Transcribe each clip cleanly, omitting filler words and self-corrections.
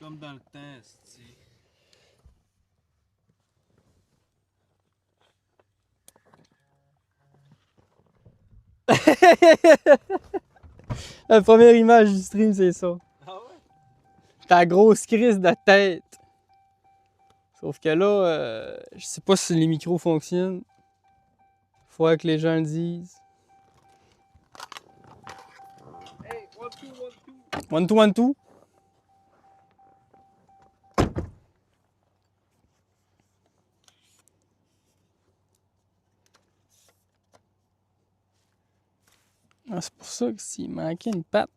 Comme dans le temps, c'est. La première image du stream, c'est ça. Ah ouais? Ta grosse crise de tête. Sauf que là, je sais pas si les micros fonctionnent. Faudrait que les gens le disent. Hey, 1, 2, 1, 2. 1, 2, 1, 2. Ah, c'est pour ça que s'il manquait une patte.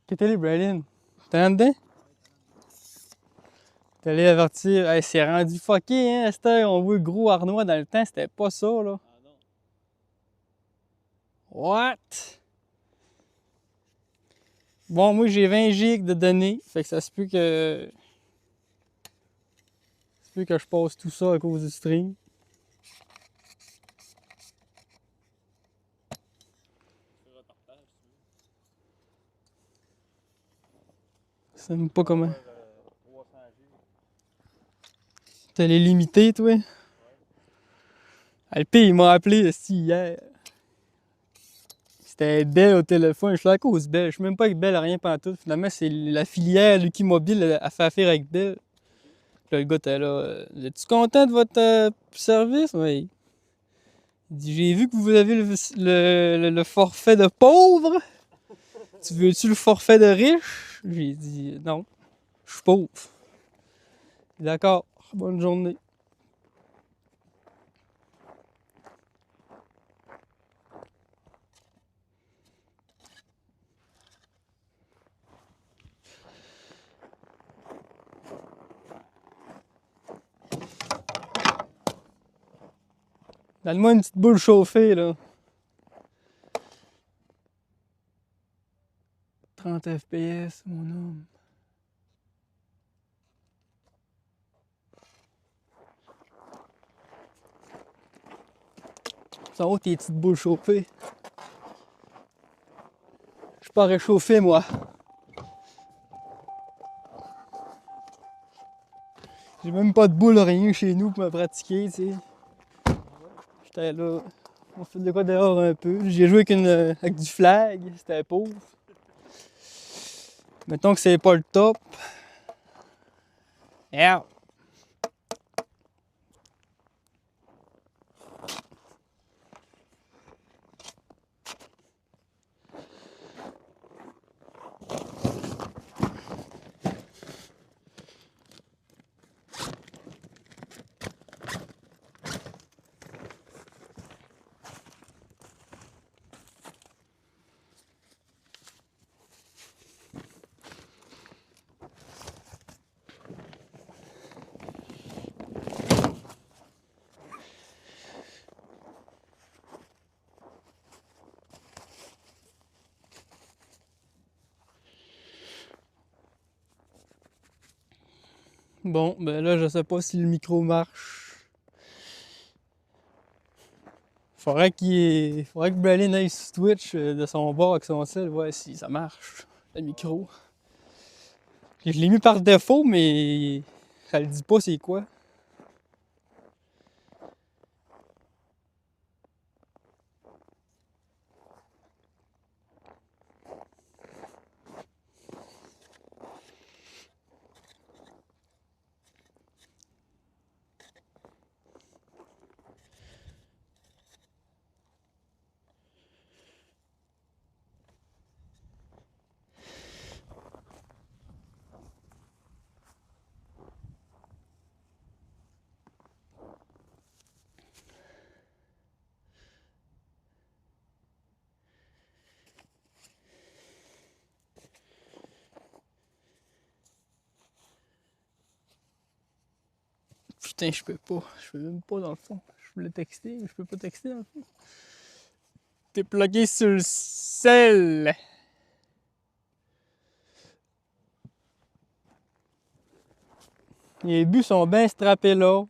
Qu'est-ce que Brandon? T'es en dedans? T'es allé avertir. Hey, c'est rendu fucké, hein? C'était, on voit le gros Arnois dans le temps, c'était pas ça, là. Ah non. What? Bon, moi j'ai 20 gigs de données, fait que ça se peut que. Ça se peut que je passe tout ça à cause du stream. Tu feras ton partage si tu veux. Je sais même pas comment. 300 G. T'as les limités, toi? Ah, le pire, il m'a appelé aussi hier. C'était Belle au téléphone. Je suis là à cause de Belle. Je suis même pas avec Belle, rien pantoute. Finalement, c'est la filière Lucky Mobile, elle a fait affaire avec Belle. Puis là, le gars était là. Es-tu content de votre service? Oui. Il dit, j'ai vu que vous avez le forfait de pauvre. Tu veux-tu le forfait de riche? J'ai dit, non, je suis pauvre. D'accord, bonne journée. Donne-moi une petite boule chauffée, là. 30 FPS, mon homme. Ça va tes petites boules chauffées? Je suis pas réchauffé, moi. J'ai même pas de boule, rien chez nous pour me pratiquer, tu sais. J'étais là. On fait de quoi dehors un peu. J'ai joué avec du flag, c'était pauvre. Mettons que c'est pas le top. Yeah. Bon, ben là, je sais pas si le micro marche. Faudrait que Bralin aille sur Twitch de son bord avec son sel, voir si ça marche, le micro. Je l'ai mis par défaut, mais ça le dit pas c'est quoi. Putain, je peux pas. Je peux même pas dans le fond. Je voulais texter, mais je peux pas texter dans le fond. T'es plugué sur le sel. Les buts sont bien strappés là.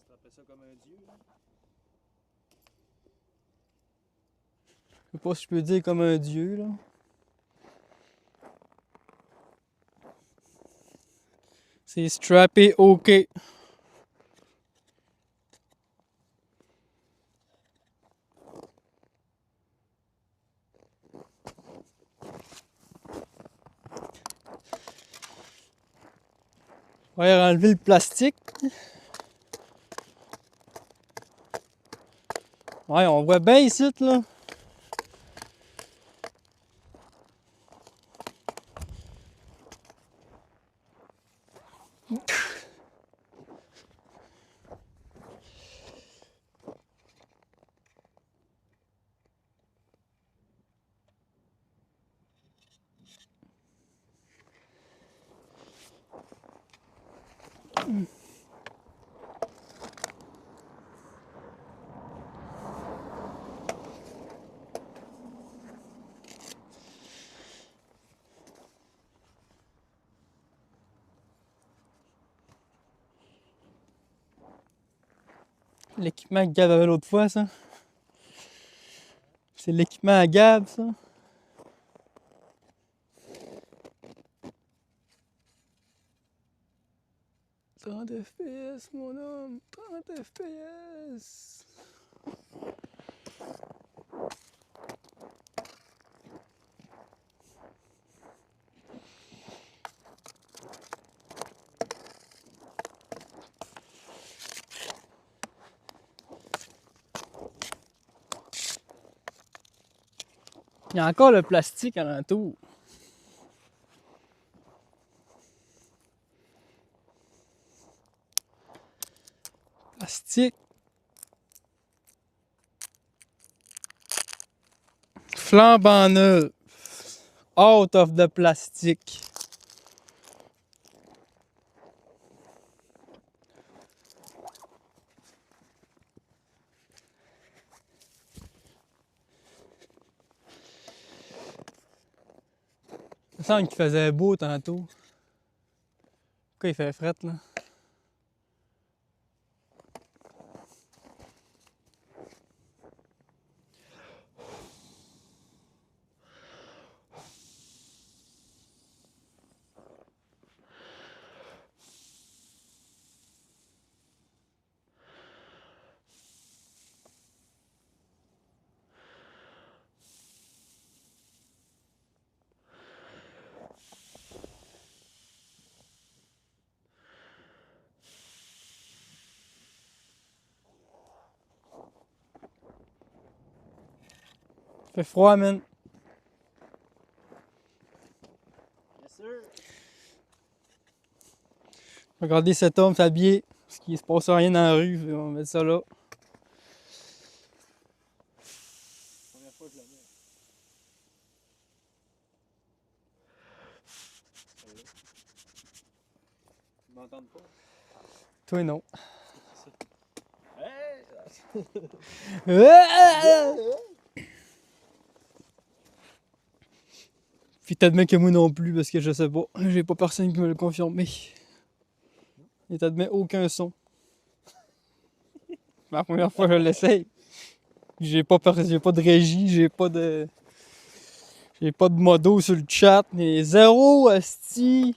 Tu appelles ça comme un dieu, là? Je sais pas si je peux dire comme un dieu, là. C'est strappé OK. On va enlever le plastique. Ouais, on voit bien ici, là. L'équipement que Gab avait l'autre fois, ça. C'est l'équipement à Gab, ça. « 30 FPS, mon homme! 30 FPS! » Il y a encore le plastique alentour. Plastique. Flambant neuf. Out of the plastic. Il me semble qu'il faisait beau tantôt. Pourquoi il fait fret, là? Il fait froid, man. Yes, sir! Regardez cet homme s'habiller. Parce qu'il se passe rien dans la rue. On va mettre ça là. Première fois que je la mets. Celle-là. Ils m'entendent pas? Toi, non. Hey! Puis t'admets que moi non plus, parce que je sais pas. J'ai pas personne qui me le confirmé. Et t'admets aucun son. La première fois que je l'essaye. J'ai pas de régie, j'ai pas de modo sur le chat, mais zéro asti.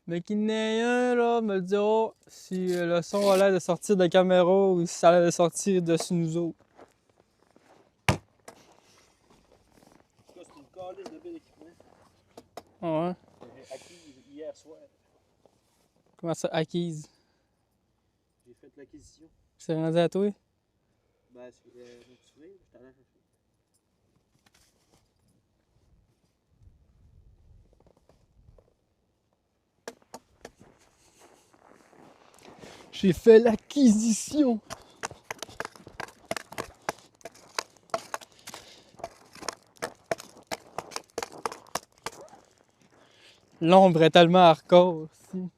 Mais qu'il n'ait un là, me le dira si le son a l'air de sortir de la caméra ou si ça a l'air de sortir dessus nous autres. En tout cas, c'est une calice de bel équipement. Ah ouais? J'ai acquis hier soir. Comment ça, acquise? J'ai fait l'acquisition. C'est rendu à toi? Ben, tu souviens, je t'en ai cherché. J'ai fait l'acquisition. L'ombre est tellement hardcore aussi.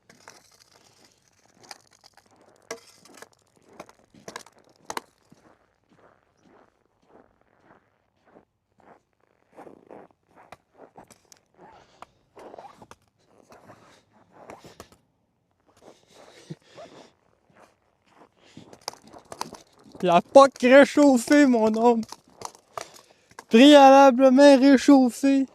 La POC réchauffée, mon homme. Préalablement réchauffée.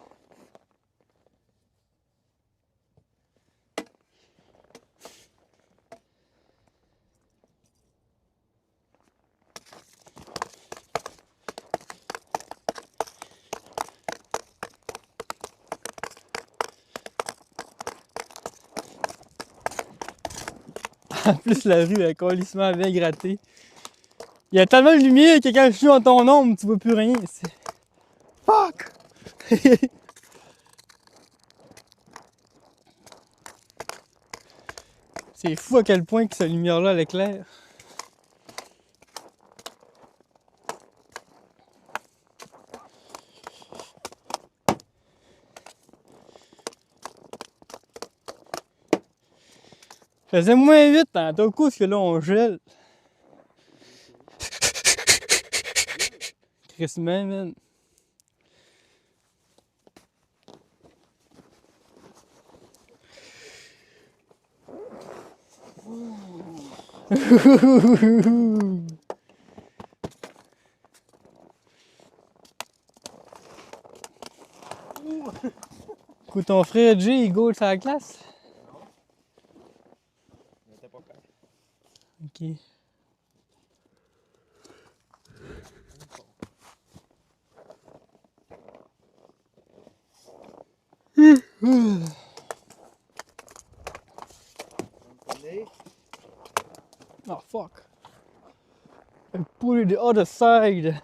En plus, la rue est colissement bien grattée. Il y a tellement de lumière que quand je suis dans ton ombre, tu vois plus rien. C'est... Fuck! C'est fou à quel point que cette lumière-là, elle éclaire. Faisait moins 8 tantôt, coup, parce que là, on gèle. Crissement, man. Écoute, ton frère Jay, il goal sur la classe? On était pas prêts. Ok. Oh fuck. I put it the other side.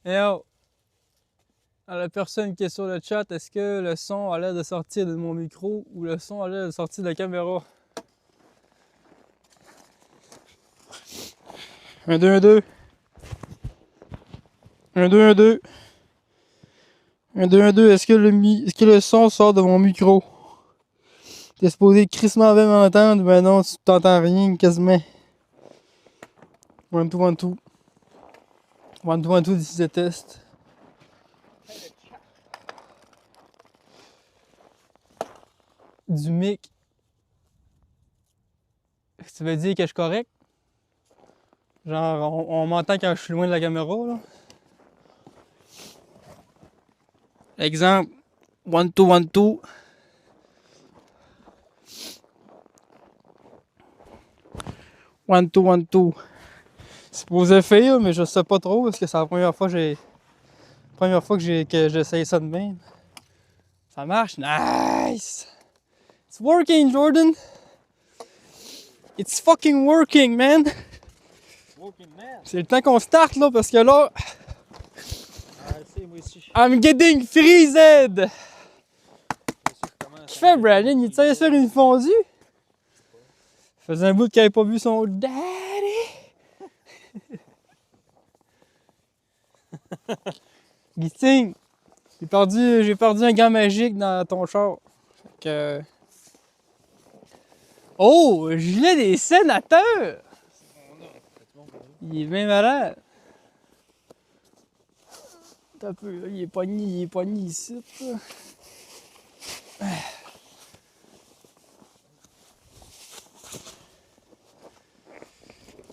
Yo, à la personne qui est sur le chat, est-ce que le son a l'air de sortir de mon micro ou le son a l'air de sortir de la caméra? 1, 2, 1, 2. 1, 2, 1, 2. 1, 2, 1, 2. Est-ce que le son sort de mon micro? T'es supposé crissement bien m'entendre, mais non, tu t'entends rien quasiment. 1, 2, 1, 2. 1, 2, 1, 2, this is a test. Du mic. Ça veut dire que je suis correct? Genre, on m'entend quand je suis loin de la caméra, là. Exemple, 1, 2, 1, 2. 1, 2, 1, 2. C'est supposé faire, mais je sais pas trop, parce que c'est la première fois que j'essaye ça de même. Ça marche? Nice! It's working, Jordan! It's fucking working, man! Working man. C'est le temps qu'on starte, là, parce que là, Ah, c'est moi aussi. I'm getting freezed! Je commence. Qu'est-ce qu'il fait, Brandon? Il essaie de faire une fondue? Ça faisait un bout qu'il avait pas vu son daddy! Gustin, j'ai perdu un gant magique dans ton char. Fait que... Oh! Gilet des sénateurs! Il est bien malade. Attends un peu, là, il est pogné ici. Là.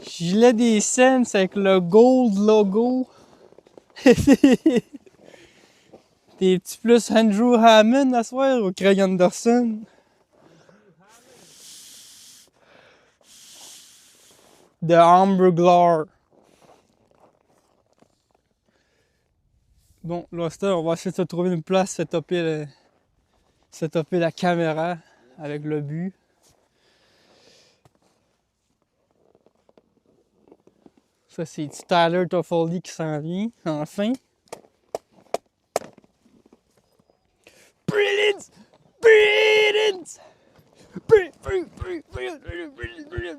Gilet des Sens avec le gold logo. T'es-tu plus Andrew Hammond à soir ou Craig Anderson? The Hamburglar. Bon, là, on va essayer de se trouver une place, setuper la caméra avec le but. Ça, c'est Tyler Toffoli qui s'en vient, enfin. Brilliant! Brilliant!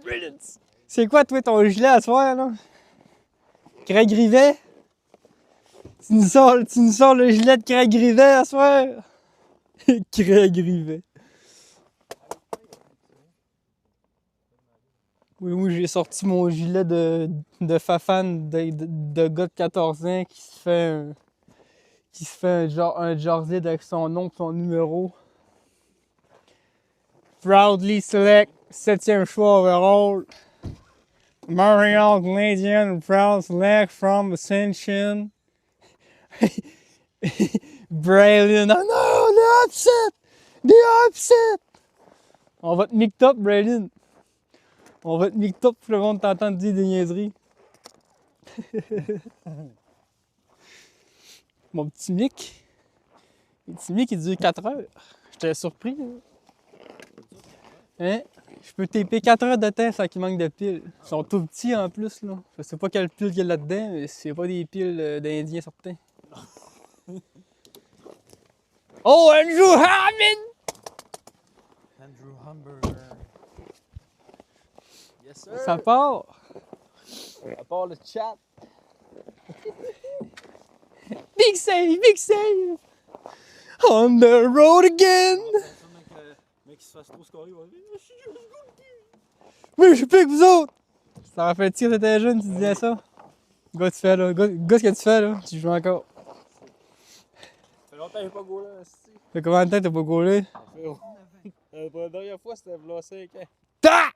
Brilliant! C'est quoi, toi, ton gilet à soir, là? Craig Rivet? Tu nous sors le gilet de Craig Rivet à soir? Craig Rivet. Oui, oui, j'ai sorti mon gilet de fafane de gars de 14 ans qui se fait un jersey avec son nom et son numéro. Proudly select, 7e choix overall. Marion Canadian proud select from Ascension. Braylon, oh no, the upset! The upset! On va te mic top, Braylon. On va te mic top pour que le monde t'entende dire des niaiseries. Mon petit mic. Le petit mic, il dure 4 heures. J'étais surpris. Hein? Je peux taper 4 heures de temps sans qu'il manque de piles. Ils sont tout petits en plus, là. Je sais pas quelle pile qu'il y a là-dedans, mais c'est pas des piles d'Indiens certains. Oh, Andrew Hammond! Andrew Hamburger. Yes, sir. Ça part! À part le chat. Big save, big save! On the road again! Mec, qui se fasse trop scorer, il va dire Oui, je suis plus que vous autres! Ça m'a fait tirer quand t'étais jeune, tu disais ça. Gars, tu fais là. Gars, ce que tu fais là? Tu joues encore. Ça fait longtemps que j'ai pas gaulé, aussi. Ça fait combien de temps que t'as pas gaulé? La dernière fois, c'était v'là 5 ans. Ta!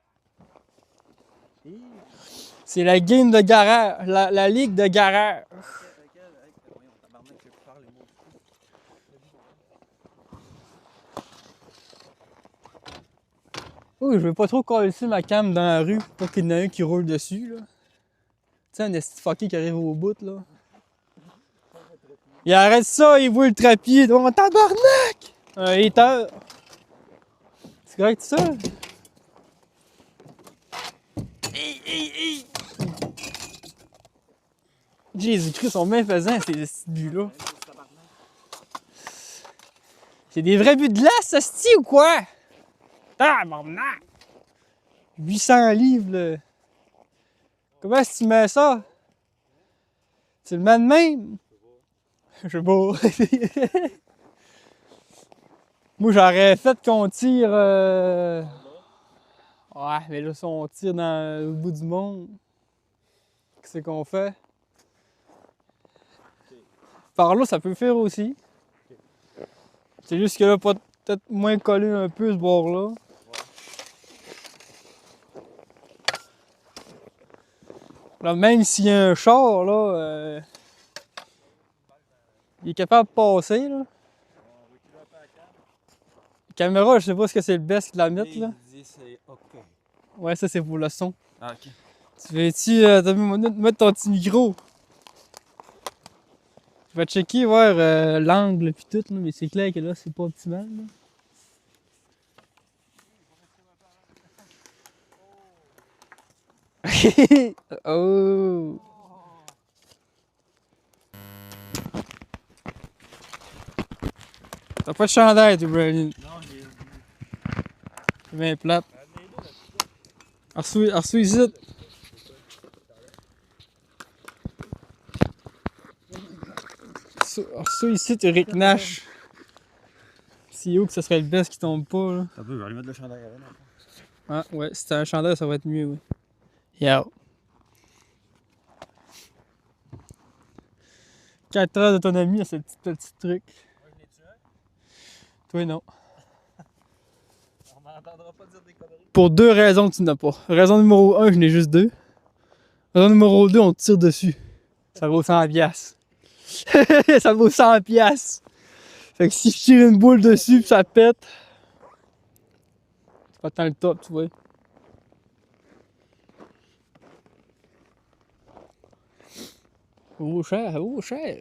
C'est la game de garage, la ligue de garage. Oui, je veux pas trop coller ma cam dans la rue pour qu'il y en ait un qui roule dessus, là. Tu sais, un esti fucké qui arrive au bout, là. Il arrête ça, il voit le trépied. Oh, tabarnak! Un hater. C'est correct, ça? Jésus-Christ, sont bien faisants, ces petits buts-là. C'est des vrais buts de glace, hostie, ou quoi? Ah, mon 800 livres, là. Comment est-ce que tu mets ça? Tu le mets de même? Je sais pas. Moi, j'aurais fait qu'on tire... Ouais, mais là, si on tire dans le bout du monde, qu'est-ce qu'on fait? Par là, ça peut faire aussi. C'est juste que là, peut-être moins collé un peu ce bord-là. Là, même s'il y a un char, là, il est capable de passer, là. La caméra, je sais pas ce que c'est le best de la mettre, là. Il dit c'est OK. Ouais, ça, c'est pour le son. Ah, OK. Tu veux-tu mettre ton petit micro? Je vais checker, voir l'angle pis tout, là, mais c'est clair que là, c'est pas optimal, là. Oh! T'as pas de chandail, toi, Brandon. Non, j'ai... C'est bien plate. Arçois ici. Arçois ici, Eric Nash. C'est où que ce serait le best qui tombe pas, là? Ça peut, je vais aller mettre le chandail avant. Ah, ouais, si t'as un chandail, ça va être mieux, oui. Yo. 4 heures d'autonomie à ce petit truc. Moi, je l'ai tué. Toi, non. On m'entendra pas dire des conneries. Pour 2 raisons que tu n'as pas. Raison numéro 1, je n'ai juste 2. Raison numéro 2, on te tire dessus. Ça vaut 100 piastres. Ça vaut 100 piastres. Fait que si je tire une boule dessus pis ça pète, c'est pas tant le top, tu vois. Oh cher,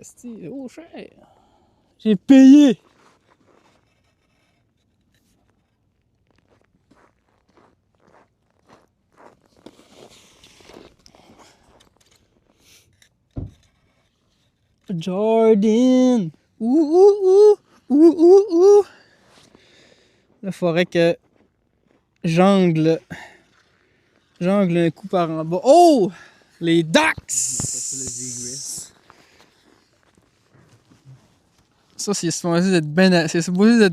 c'ti, oh cher. J'ai payé. Jordan! Ouh! Là, faudrait que j'angle un coup par en bas. Oh! Les Ducks! Ça, c'est supposé d'être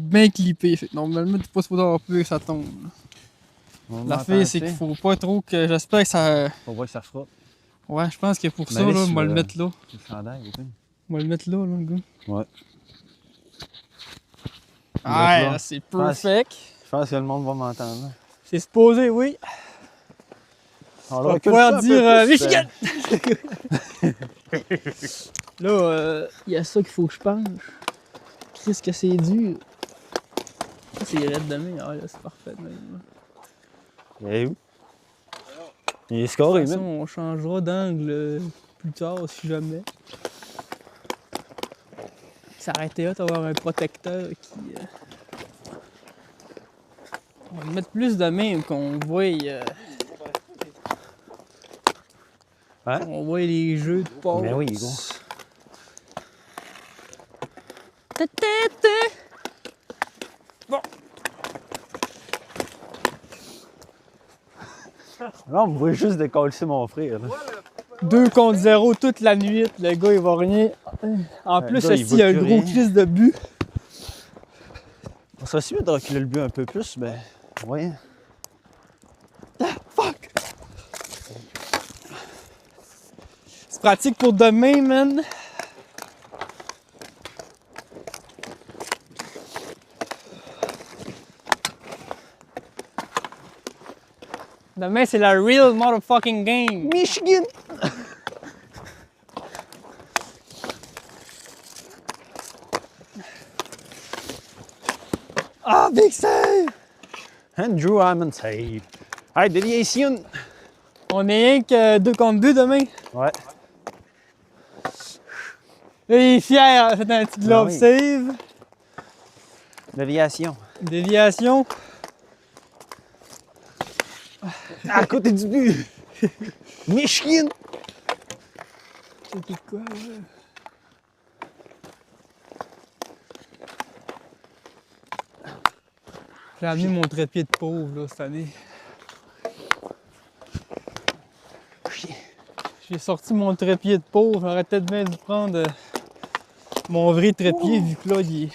bien clippé. Fait que normalement, t'es pas supposé avoir peur que ça tombe. L'affaire, c'est qu'il faut pas trop que. J'espère que ça. Faut voir que ça frotte. Ouais, je pense que pour ça, Mais là, allez on va sur, le mettre là. Le chandail, ok? On va le mettre là, le gars. Ouais. Ah, là. c'est perfect. Je pense que le monde va m'entendre. C'est supposé, oui. On va pouvoir dire Michigan! Ben. Là, il y a ça qu'il faut que je penche. Qu'est-ce que c'est dur? Ça, c'est raide de main. Ah, là, c'est parfait. Même. Il est où? Il est scoré, De toute façon, même. on changera d'angle plus tard si jamais. Ça aurait été hot d'avoir un protecteur qui. On va le mettre plus de même qu'on voit. Hein? On voit les jeux de passe. Mais oui, gros. Bon. Là, on me voit juste décoller mon frère. Là. 2 contre 0 toute la nuit. Le gars, il va rien. En Le plus, gars, il y a un voit plus gros rien. crise de but. On serait si mieux de reculer le but un peu plus, ben. Ouais. Fuck! C'est pratique pour demain, man. Demain, c'est la real motherfucking game. Michigan! Ah, big save! Andrew Hammond save. Hey, déviation! On est rien que 2 contre 2 demain. Ouais. Là, il est fier, il a fait un petit glove Ah oui. save. Déviation. Déviation. À côté du but! Michigan! C'était quoi, ouais? J'ai amené mon trépied de pauvre là, cette année. J'ai sorti mon trépied de pauvre. J'aurais peut-être bien dû prendre mon vrai trépied vu que là, il est.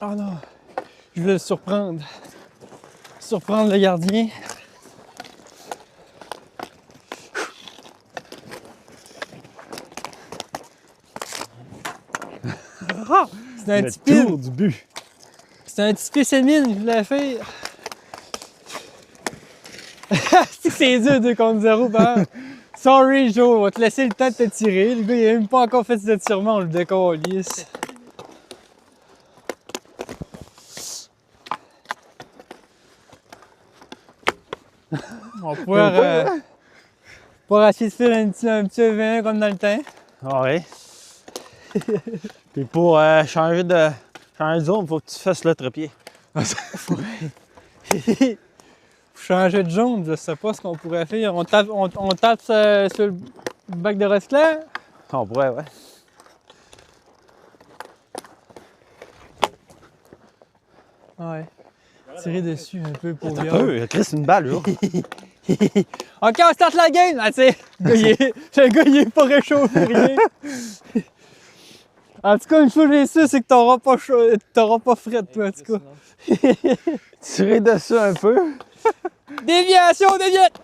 Ah non! Je voulais le surprendre. Surprendre le gardien. C'est un Le petit pin. tour du but. C'est un petit spécimen, je voulais faire. C'est dur 2 contre 0, ben. Sorry Joe, on va te laisser le temps de te tirer. Le gars, il a même pas encore fait ses étirements, on le décalisse. On va pouvoir essayer de faire un petit event comme dans le temps. Ah ouais. Puis pour changer de zone, faut que tu fasses le trépied. Faut changer de jaune, je sais pas ce qu'on pourrait faire. On tape sur le bac de recyclage. On pourrait, ouais. Ouais. Tirer dessus un peu pour T'as bien. peu, Chris, une balle, là. Ok, on start la game! Là, tu sais, le gars, il est pas réchauffé, rien. En tout cas, une chose j'ai su, c'est que t'auras pas fret, toi, en tout cas. Tirer dessus un peu. Déviation, déviate!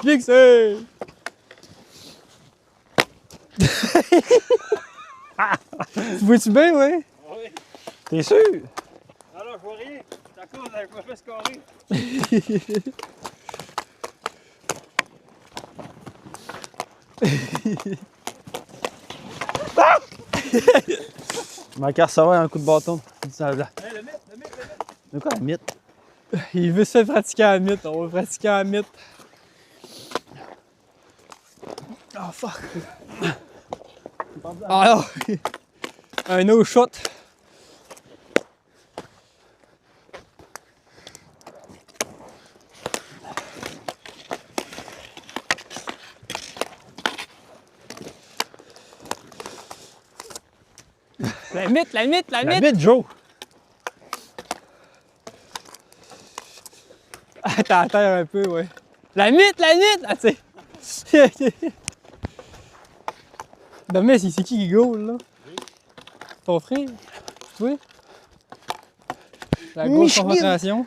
Fixé! Tu vois-tu bien, ouais? Oui. T'es sûr? Alors, je vois rien. C'est à cause d'un pas fait scorer. Ma carte, ça va, un coup de bâton. Ça, là. Hey, le mythe, le mythe, le mythe. De quoi, la mythe? Il veut se faire pratiquer à la mythe, on va pratiquer à la mythe. Oh fuck! Ah non! Un no shot! La mythe, la mythe, la La mythe! mythe, Joe! Ah, t'as la terre un peu, ouais. La mythe! Ah, tu sais. Demain, c'est qui goal, là? Ton frère? Oui? La grosse Michigan. concentration.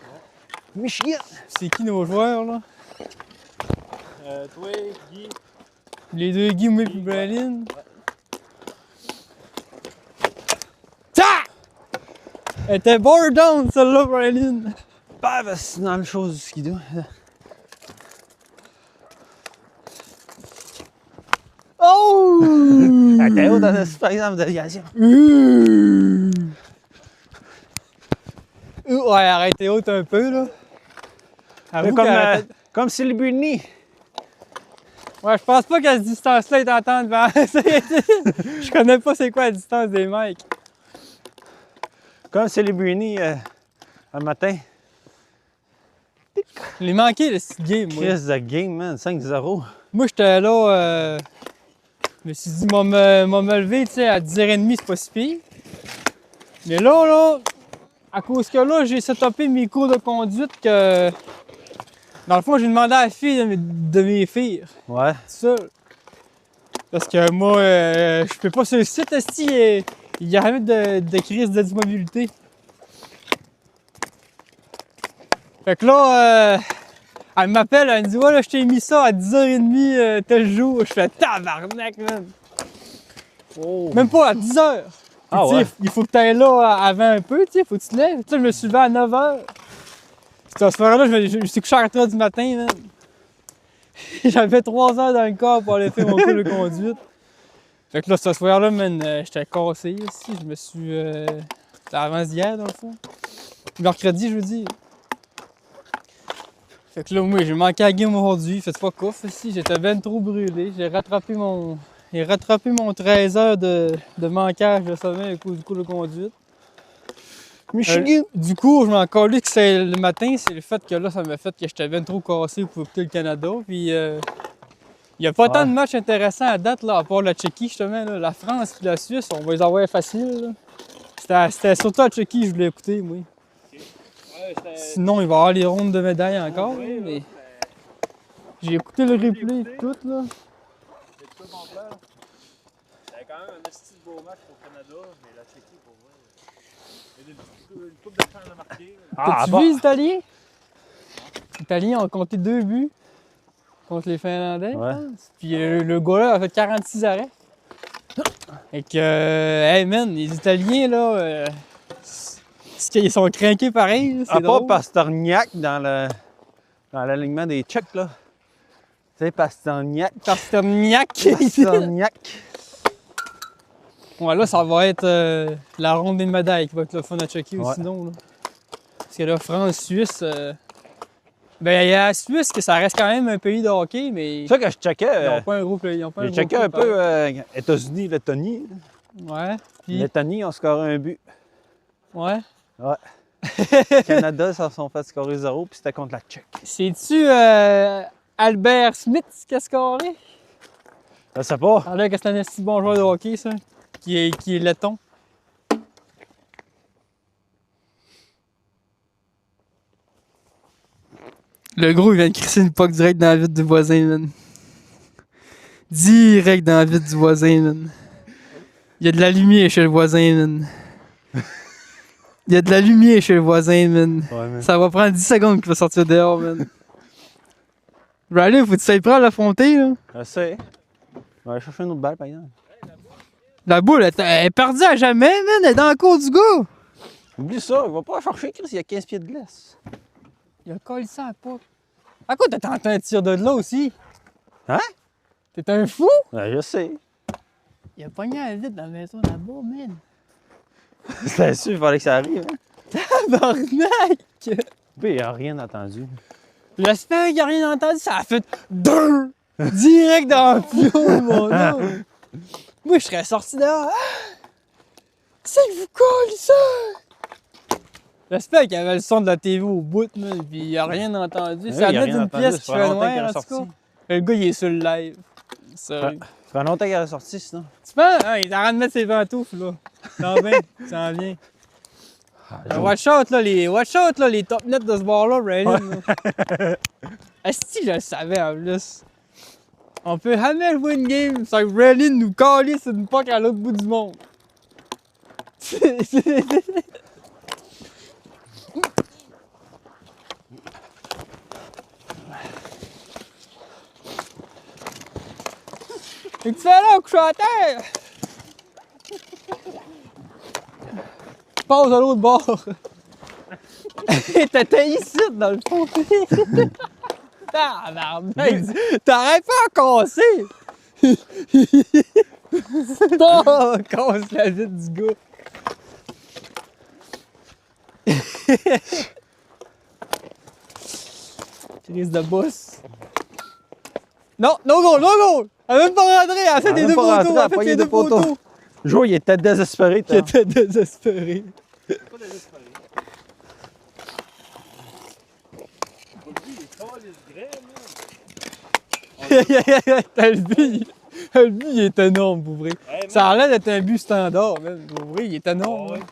Michigan! C'est qui nos joueurs, là? Toi, Guy. Les deux Guy, moi et Bralin. Ça! Elle était bore down, celle-là, Bralin. Bah, c'est dans le chose du skido. Oh! Elle était haute dans le super exemple d'aviation. Ouais, arrêtez haute un peu, là. Avoue Comme, qu'elle arrêtait- comme Silly Bunny. Ouais, je pense pas qu'à cette distance-là, il t'entend devant. Je connais pas c'est quoi la distance des mecs. Comme Silly Bunny un matin. Je l'ai manqué, le petit game, moi. Chris de game, man. 5-0. Moi, j'étais là, je me suis dit, m'a me lever, tu sais, à 10h30, c'est pas si pire. Mais là, à cause que là, j'ai setupé mes cours de conduite que... Dans le fond, j'ai demandé à la fille de mes filles, Ouais. tout seul. Parce que moi, je peux pas sur le site, esti, il y a rien de crise de mobilité. Fait que là, elle m'appelle, elle me dit « Ouais, là, je t'ai mis ça à 10h30 tel jour. » Je fais « Tabarnak, man! » Oh. Même pas à 10h. Ah Tu sais, ouais. il faut que tu ailles là avant un peu, tu sais, faut que tu te lèves. Tu sais, je me suis levé à 9h. Puis à ce moment-là, je me suis couché à 4h du matin, man. J'avais 3 heures dans le corps pour aller faire mon cours de conduite. Fait que là, ce soir-là, man, j'étais cassé aussi. Je me suis... C'était avant hier, dans le fond. Mercredi, jeudi. Fait que là, moi, j'ai manqué à la game aujourd'hui. Fait pas couf ici. J'étais ben trop brûlé. J'ai rattrapé mon 13 heures de manquage de sommeil à cause du cours de conduite. Michigan. Du coup, je m'en calais que c'est le matin, c'est le fait que là, ça m'a fait que j'étais bien trop cassé pour écouter le Canada. Puis, il n'y a pas tant de matchs intéressants à date, là, à part la Tchéquie, justement. Là. La France et la Suisse, on va les avoir faciles. C'était surtout la Tchéquie que je voulais écouter, moi. Sinon, il va y avoir les rondes de médailles encore. Là, mais... J'ai écouté le replay et tout, là. C'était quand même un esti de beau match pour le Canada, mais la Tchéquie, pour moi. Il y a une coupe de temps à marquer. T'as-tu vu les Italiens? Les Italiens ont compté 2 buts contre les Finlandais, Ouais. je pense. Puis le gars-là a fait 46 arrêts. Et que, hey man, les Italiens, là, ils sont craqués pareil. Là, c'est À part drôle. Pasterniak dans l'alignement des Tchèques, là. Tu sais, Pasterniak. Pasterniak. Pasterniak. Ouais, là, ça va être la ronde des médailles qui va être le fun à checker Ouais. ou sinon. Là. Parce que là, France-Suisse, ben, il y a la Suisse que ça reste quand même un pays de hockey, mais C'est ça que je checkais. ils n'ont pas un gros pays. Ils ont pas un J'ai gros checké pays, un peu États-Unis, Lettonie. Ouais. Puis, Lettonie ont scoré un but. ouais. Canada, ça sont fait scorer 0, puis c'était contre la Tchèque. C'est-tu Albert Smith qui a scoré? Je sais pas. Ça a l'air que c'est un assez bon joueur de hockey, ça. Qui est letton. Le gros, il vient de crisser une puck direct dans la vitre du voisin, man. Direct dans la vitre du voisin, man. Il y a de la lumière chez le voisin, man. Il y a de la lumière chez le voisin, man. Ouais, mais... Ça va prendre 10 secondes qu'il va sortir dehors, man. Riley, faut que tu ailles prendre à l'affronter, là. Je sais. On va aller chercher une autre balle, par exemple. La boule, elle est perdue à jamais, man. Elle est dans le cours du gars. Oublie ça, il va pas chercher, Chris, il y a 15 pieds de glace. Il a collé ça à pas. À quoi t'as tenté un tir de là aussi? Hein? T'es un fou? Ouais, je sais. Il a pogné à la vitre dans la maison là-bas, man. C'était sûr, il fallait que ça arrive. Hein? Tabarnak! Puis il n'y a rien entendu. J'espère qu'il n'y a rien entendu. Ça a fait deux! Direct dans le flot, mon homme. Moi, je serais sorti dehors. Ah! C'est que vous collez ça! J'espère qu'il y avait le son de la TV au bout, man, puis il n'y a rien entendu. C'est à mettre une pièce qui fait noir, en tout cas. Le gars, il est sur le live. Sérieux. Ça fait longtemps qu'il est sorti, sinon. Tu penses? Ah, il arrête de mettre ses pantoufles, là. Ça en vient, ça en vient. Watch out, là, les top nets de ce bar-là, Raylan. Asti, je le savais en plus. On peut jamais jouer une game sans que Rally nous calisse une puck à l'autre bout du monde. Et tu fais là, couché à terre? Passe à l'autre bord. T'étais ici, dans le fond. Tabarnak, t'arrêtes pas à casser! Non, casse la vie du gars. Crise de boss. Non, no goal, no goal! Elle a même pas rentré, elle a fait Elle a les même deux pas rentré, poteaux, elle a elle a fait pogné les deux deux poteaux. poteaux. Joe, il était désespéré. J'étais désespéré. C'est pas désespéré. Il est tard, les grains, là. T'as le but, il est énorme, pour vrai. Hey, Ça a l'air d'être un but standard, même. Pour vrai, il est énorme. Ah ouais. hein.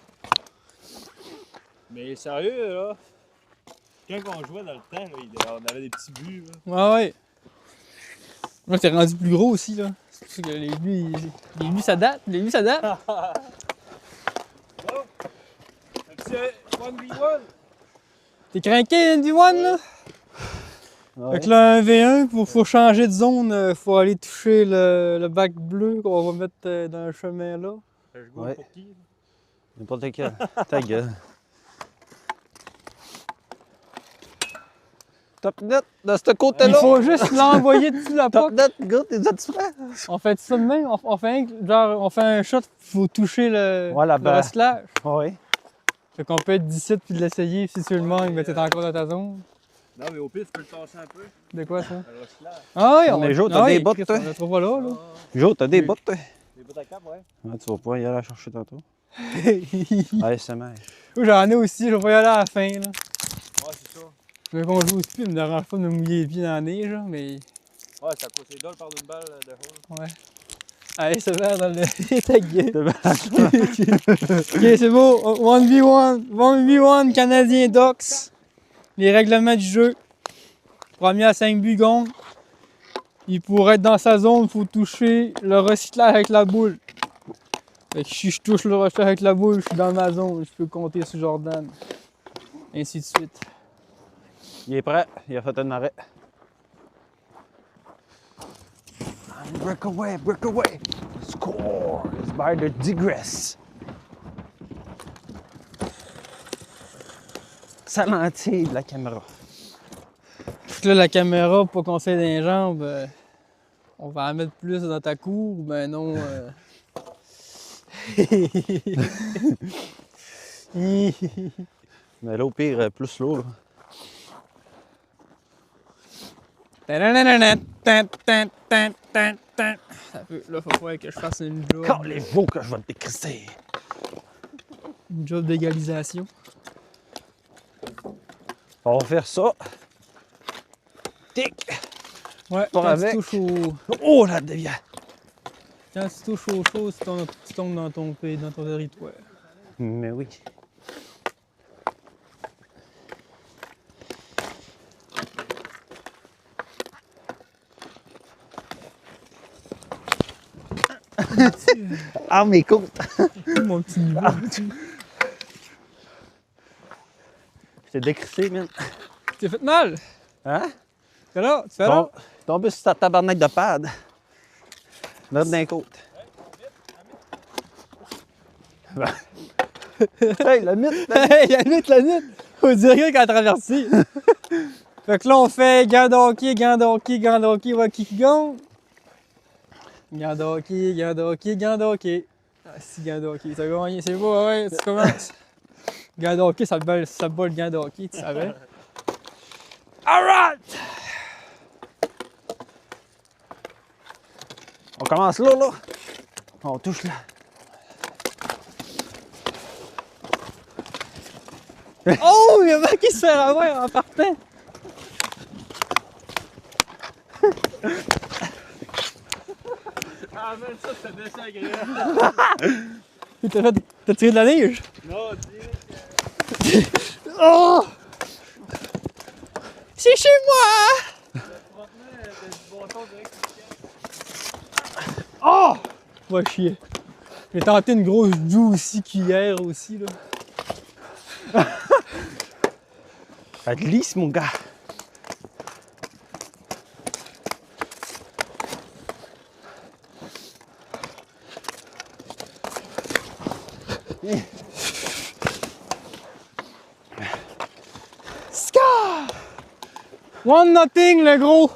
Mais sérieux, là, quand on jouait dans le temps, là, on avait des petits buts. Là. Ouais, ouais. Là, t'es rendu plus gros aussi, là. C'est pour ça que les buts s'adaptent. Les buts s'adaptent. Bon, un petit 1v1. T'es craqué, NV1, là? Fait que là, 1v1, faut changer de zone, faut aller toucher le bac bleu qu'on va mettre dans le chemin là. Je go Ouais. pour qui? Là? N'importe quel. Ta gueule. Top net de ce Il côté-là. faut juste l'envoyer dessus la Top POC. net, gars, t'es prêt? On fait ça de même, on fait un shot, faut toucher le Voilà, ben. recyclage. Oui. Fait qu'on peut être d'ici puis de l'essayer si tu le manques, mais t'es encore dans ta zone. Non, mais au pire, tu peux le tasser un peu. De quoi ça? Le recyclage. Ah oui, Mais Jo, t'as ah des oui, bottes, Chris, toi? On le trouve pas là, là. Joe, t'as des Oui. bottes, toi? Des bouts à cap, ouais. Ouais, tu vas pas y aller la chercher tantôt. Moi, ASMR. j'en ai aussi, je vais pas y aller à la fin, là. Ouais, c'est ça. Je veux qu'on joue aussi, il me dérange pas de me mouiller les pieds dans la neige, là, mais. Ouais, ça coûte c'est dole par d'une balle de hole. Ouais. Allez, c'est vert dans le. Ta gueule. C'est Ok, c'est beau. 1v1. 1v1 Canadien Docs. Les règlements du jeu. Premier à 5 buts gagne. Il pourrait être dans sa zone, il faut toucher le recyclage avec la boule. Fait que si je touche le recyclage avec la boule, je suis dans ma zone. Je peux compter sur Jordan. Ainsi de suite. Il est prêt, il a fait un arrêt. Breakaway, breakaway. Score is by the Digress. Ça lentille de la caméra. Fait que là, la caméra, pour pas qu'on fait des jambes, on va en mettre plus dans ta cour, ou ben non. Mais là, au pire, plus l'eau. Là. Ça peut, là, faut pas que je fasse une job. Quand les veaux que je vais te décrisser. Une job d'égalisation. On va faire ça. Tic! Ouais, Pas quand avec. tu touches au. Oh, la déviant! Quand tu touches aux choses, tu tombes dans ton pays, dans ton territoire. Mais oui. Ah, mes côtes! Mon petit niveau. Je t'ai décrissé, man. Tu t'es fait mal? Hein? Tu fais là? Tu fais là? Tombé sur ta tabarnak de pad. Mettre dans les côtes. Hey, la mythe! Hey, la nuit! On dirait qu'elle a traversé. Fait que là, on fait gants de hockey, gants de hockey, gants de hockey, ouais, qui gagne? Gants de hockey, gants de hockey, gants de hockey. Ah, si, gants de hockey, t'as gagné, c'est beau, ouais, tu commences. Gants de hockey, ça bat le gant de hockey, tu savais? Alright! On commence là, là. On touche là. Oh, il y a un mec qui se fait avoir en partant. Ah, man, ça, c'est désagréable. T'as tiré de la neige? Non, direct. Oh! C'est chez moi! Oh! Va chier. J'ai tenté une grosse juicy cuillère aussi, là. Ça glisse, mon gars. Ska! 1-0, le gros!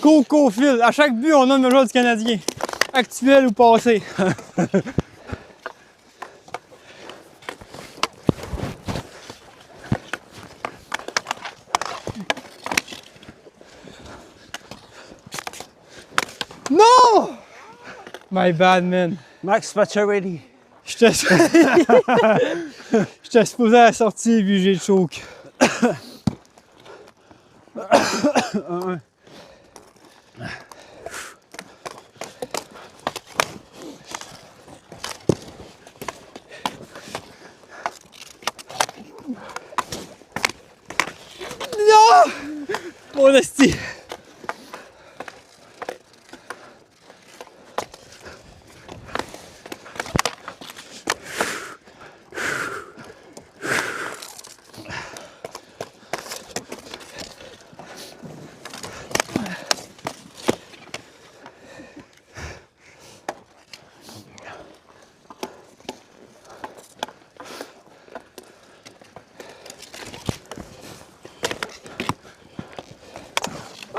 Coco Phil. À chaque but, on nomme le joueur du Canadien. Actuel ou passé. Non! My bad, man. Max Pacioretty. J'étais J'étais supposé à la sortie puis j'ai le choke. Non! Mon esti.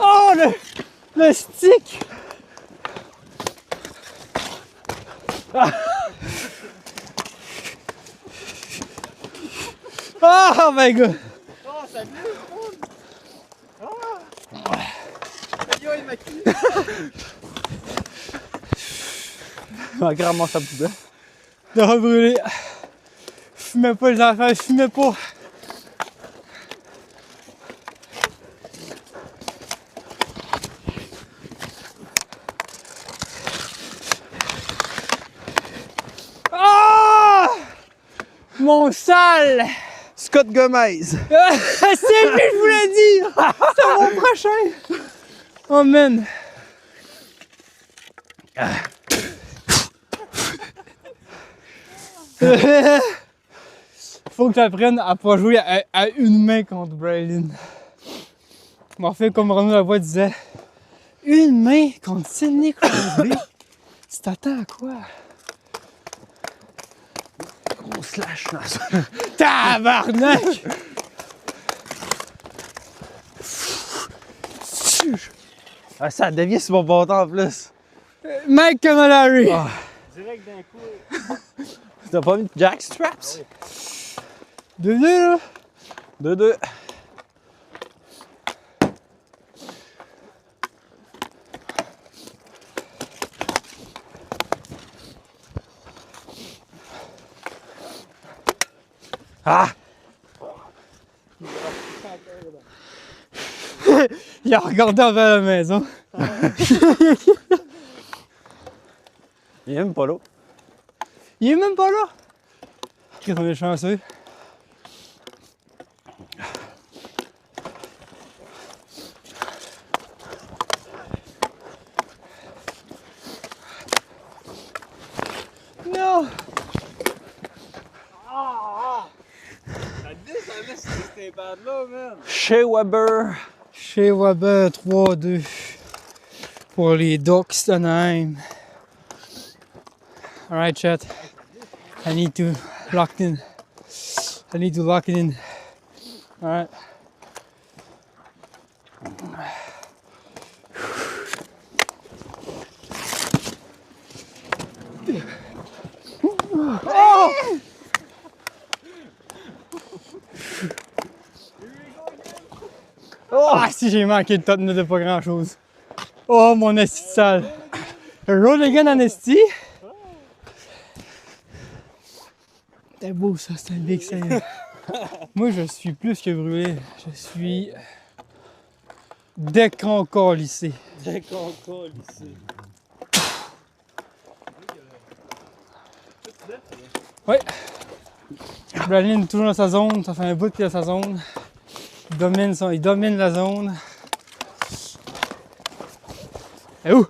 Oh, le stick! Oh my god! Oh, ça glisse, le monde! Ah! Yo, il m'a crié! Ma grand-mère sa poubelle. De rebrûler. Fumez pas les enfants, fumez pas! Ah! Mon sale! Scott Gomez. C'est lui que je voulais dire! C'est mon prochain! Oh man! Faut que tu apprennes à pas jouer à une main contre Braylon. Je m'en fais comme Renaud Lavoie disait. Une main contre Sidney Crosby? Tu t'attends à quoi? Gros slash. Tabarnak! Ah, ça a dévié sur mon bâton en plus. Mike Camilleri! Ah. Direct d'un coup. T'as pas mis de jack straps? 2-2 là? 2-2. Ah! Il a regardé envers la maison. Il est même pas là. Il est même pas là. Qu'est-ce qu'on est chanceux? Non! Ça glisse ces pads-là, man! Shea Weber. Chez Weber 3-2 pour les Ducks d'Anaheim. Alright, chat. I need to lock it in. I need to lock it in. Alright. Oh! Ah, si j'ai manqué le top de pas grand chose. Oh, mon esti de sale. Roll again en esti. C'était beau ça, c'était un big save. Moi, je suis plus que brûlé. Je suis déconcolissé. Déconcolissé. ici. Oui. Bralin est toujours dans sa zone. Ça fait un bout qu'il est dans sa zone. Il domine la zone. Et où?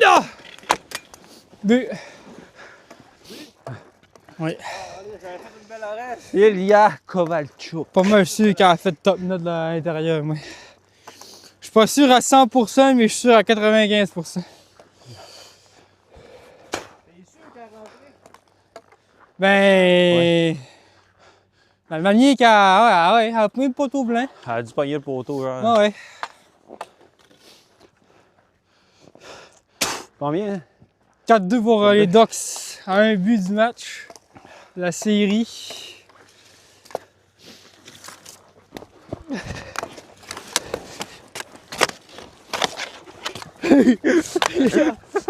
Là! 2. Oui. J'avais fait une belle arrêt. Ilya Kovalchuk. Pas mal sûr qu'elle a fait top note à l'intérieur, moi. Je suis pas sûr à 100%, mais je suis sûr à 95%. T'es sûr qu'elle est rentrée? Ben. Dans le manier qu'elle a, elle a pris le poteau blanc. Elle a dû pogner le poteau, genre. Ah ouais. Combien? 4-2 pour les Ducks à un but du match. La série.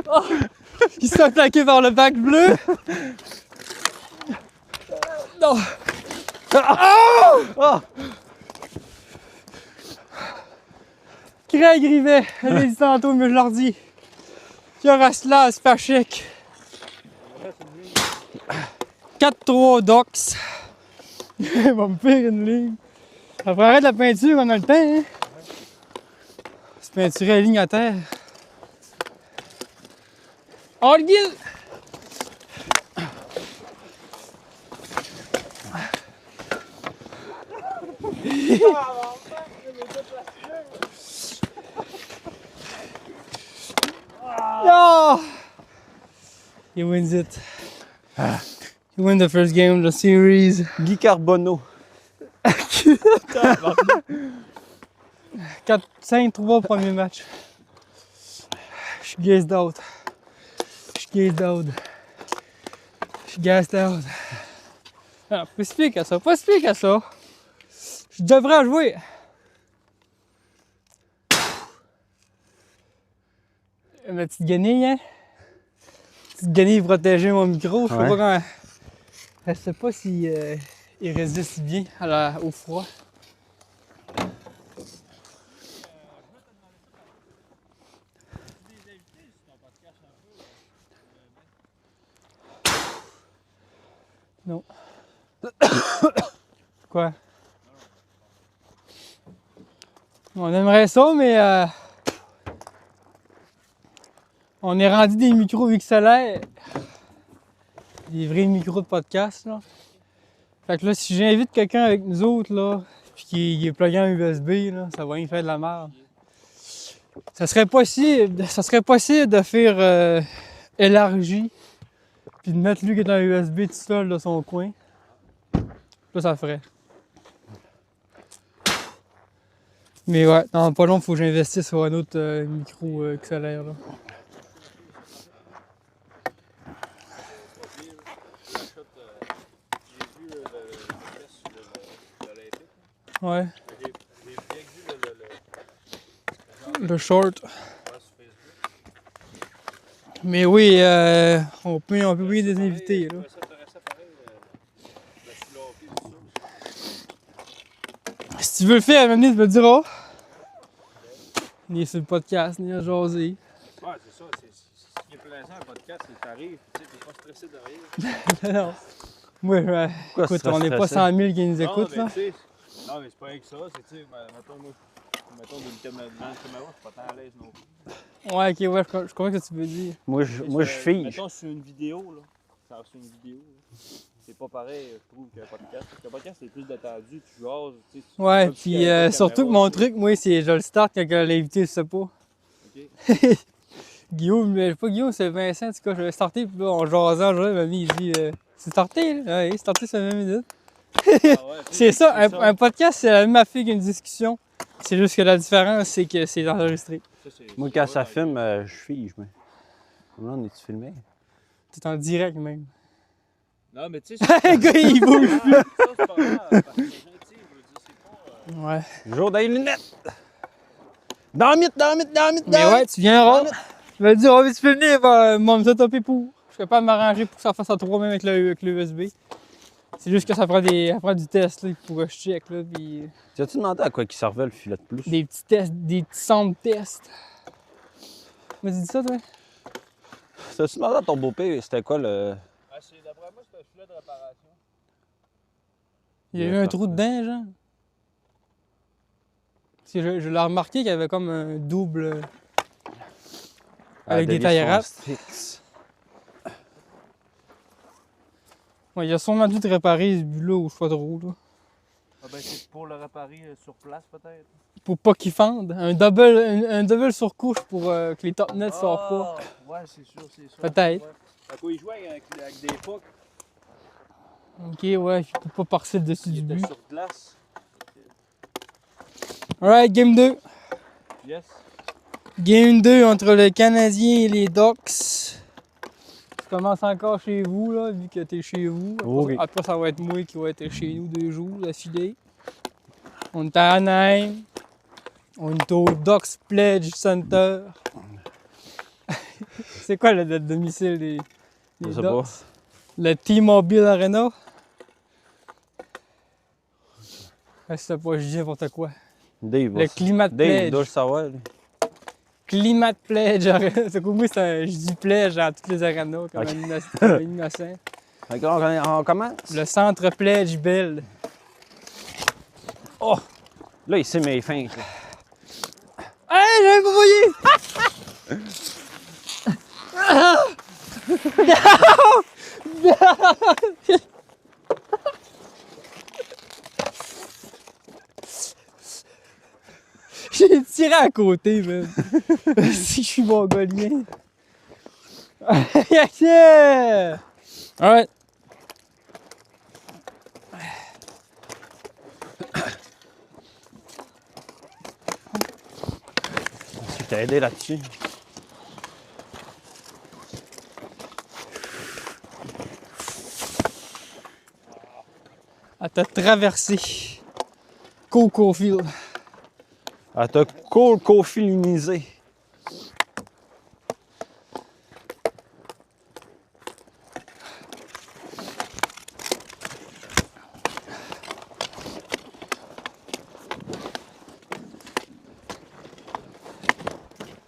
Oh, il se fait attaquer par le bac bleu. Non. Ah! Craig Rivet, elle l'a dit tantôt, mais je leur dis. Yaroslavl Spacek. 4-3 Ducks. Il va me faire une ligne. Ça prendrait de la peinture, on a le temps, hein? Se peinturer la ligne à terre. Orgil! No! He wins it. He wins the first game of the series. Guy Carbonneau. 4-5-3 premier match. Je suis gassed out. Je suis gassed out. Je suis gassed out. Ah, pas si pire que ça, pas si pire que ça. Je devrais jouer. Ma petite guenille, hein? Petite guenille pour protéger mon micro. Je sais Ouais. pas quand. Je sais pas si il résiste bien au froid. Non. Quoi? On aimerait ça, mais on est rendu des micros XLR. Des vrais micros de podcast, là. Fait que là, si j'invite quelqu'un avec nous autres, là, puis qu'il est plugué en USB, là, ça va rien faire de la merde. Ça serait possible de faire élargi, puis de mettre lui qui est en USB tout seul dans son coin. Là, ça ferait. Mais ouais, dans pas long, faut que j'investisse sur un autre micro XLR, là. J'ai vu le test sur l'Olympique. Ouais, J'ai bien vu le short. sur Facebook. Mais oui, on peut payer des invités, là. Ça t'intéressait pareil. Je me suis lâché tout ça. Si tu veux le faire, à tu me le diras. Ni sur le podcast, ni à jaser. Ouais, c'est ça. Ce qui est plaisant, un podcast, c'est que t'arrives, tu sais, t'es pas stressé de rien. Non. Moi, écoute, ça on n'est pas stressait? 100 000 qui nous écoutent, non, là. mais tu sais, non, mais c'est pas rien que ça. C'est, tu sais, mettons, moi, mettons, devant une caméra, je suis pas tant à l'aise non plus. Ouais, ok, ouais, je comprends ce que tu veux dire. Moi, je fige. Mettons, sur une vidéo, là. Ça reste une vidéo, là. C'est pas pareil, je trouve, qu'un podcast. Parce qu'un podcast, c'est plus détendu, tu jases, tu sais. Ouais, comme si puis t'avais pas de surtout que caméra, mon tu sais. truc, moi, c'est je le start quand l'invité ne sait pas. Ok. Guillaume, pas Guillaume, c'est Vincent, en tout cas, je vais starter, puis là, en jasant, il m'a mis, il dit c'est starté, là? Ouais, starté, ça fait 20 minutes. Ah ouais, tu sais, C'est ça, un podcast, c'est la même affaire qu'une discussion. C'est juste que la différence, c'est que c'est enregistré. Ça, c'est- Moi, c'est quand pas ça vrai. filme, je fige, mais. Là, on est-tu filmé? C'est en direct, même. Non, mais tu sais, Le gars, il bouge. ça, c'est pas grave. Parce que, tu sais, je veux dire, c'est pas. Ouais. Jour des lunettes! Dans le mythe, dans le mythe, dans le mythe, Mais dans le ouais, mythe. tu viendras. Tu vas dire, oh, tu peux venir, moi, me setuper pour. Je suis capable de m'arranger pour que ça fasse à 3 même avec le USB. C'est juste que ça prend du test, là, pour que je check, là, puis Tu as-tu demandé à quoi il servait le filet de plus? des petits tests, des petits sound tests. Tu m'as dit ça, toi? T'as-tu demandé à ton beau-père c'était quoi le. Ah, d'après moi, c'est un filet de réparation. Il y a Il eu est un trou parfait. dedans, genre. Parce que je l'ai remarqué qu'il y avait comme un double. Avec des Delis tailles son rap. Styx. Ouais, il a sûrement dû te réparer ce but-là ou je sais pas trop. Là. Ah ben c'est pour le réparer sur place peut-être. Pour pas qu'il fende. Un double surcouche pour que les top nets sortent pas. Ouais, c'est sûr, c'est sûr. Peut-être. Ouais. À quoi il jouait avec des pucks? Ok, ouais, il peut pas passer le dessus Il du était but. sur glace. Alright, game 2. Yes. Game 2 entre le Canadien et les Ducks. Tu commences encore chez vous, là, vu que t'es chez vous. Ok. Après, ça va être moi qui va être chez nous 2 jours d'affilée. On est à Anaheim. On est au Ducks Pledge Center. C'est quoi le domicile des Je sais Ducks? pas. Le T-Mobile Arena. C'est pas, je dis n'importe quoi. Dave, Le Climat Dave, il Pledge. doit le savoir. Lui. Climat Pledge Arena. C'est comme moi, je dis pledge dans toutes les arenas comme Ok. un innocent. Fait qu'on commence. Le centre Pledge Bell. Oh! Là, il sait mes feintes. Là. Hey, j'avais pas voyé! J'ai tiré à côté, man. Si je suis mongolien. Yeah! Alright. Je t'ai aidé là-dessus. À te traverser. Coco Field. Elle t'a co-félinisé.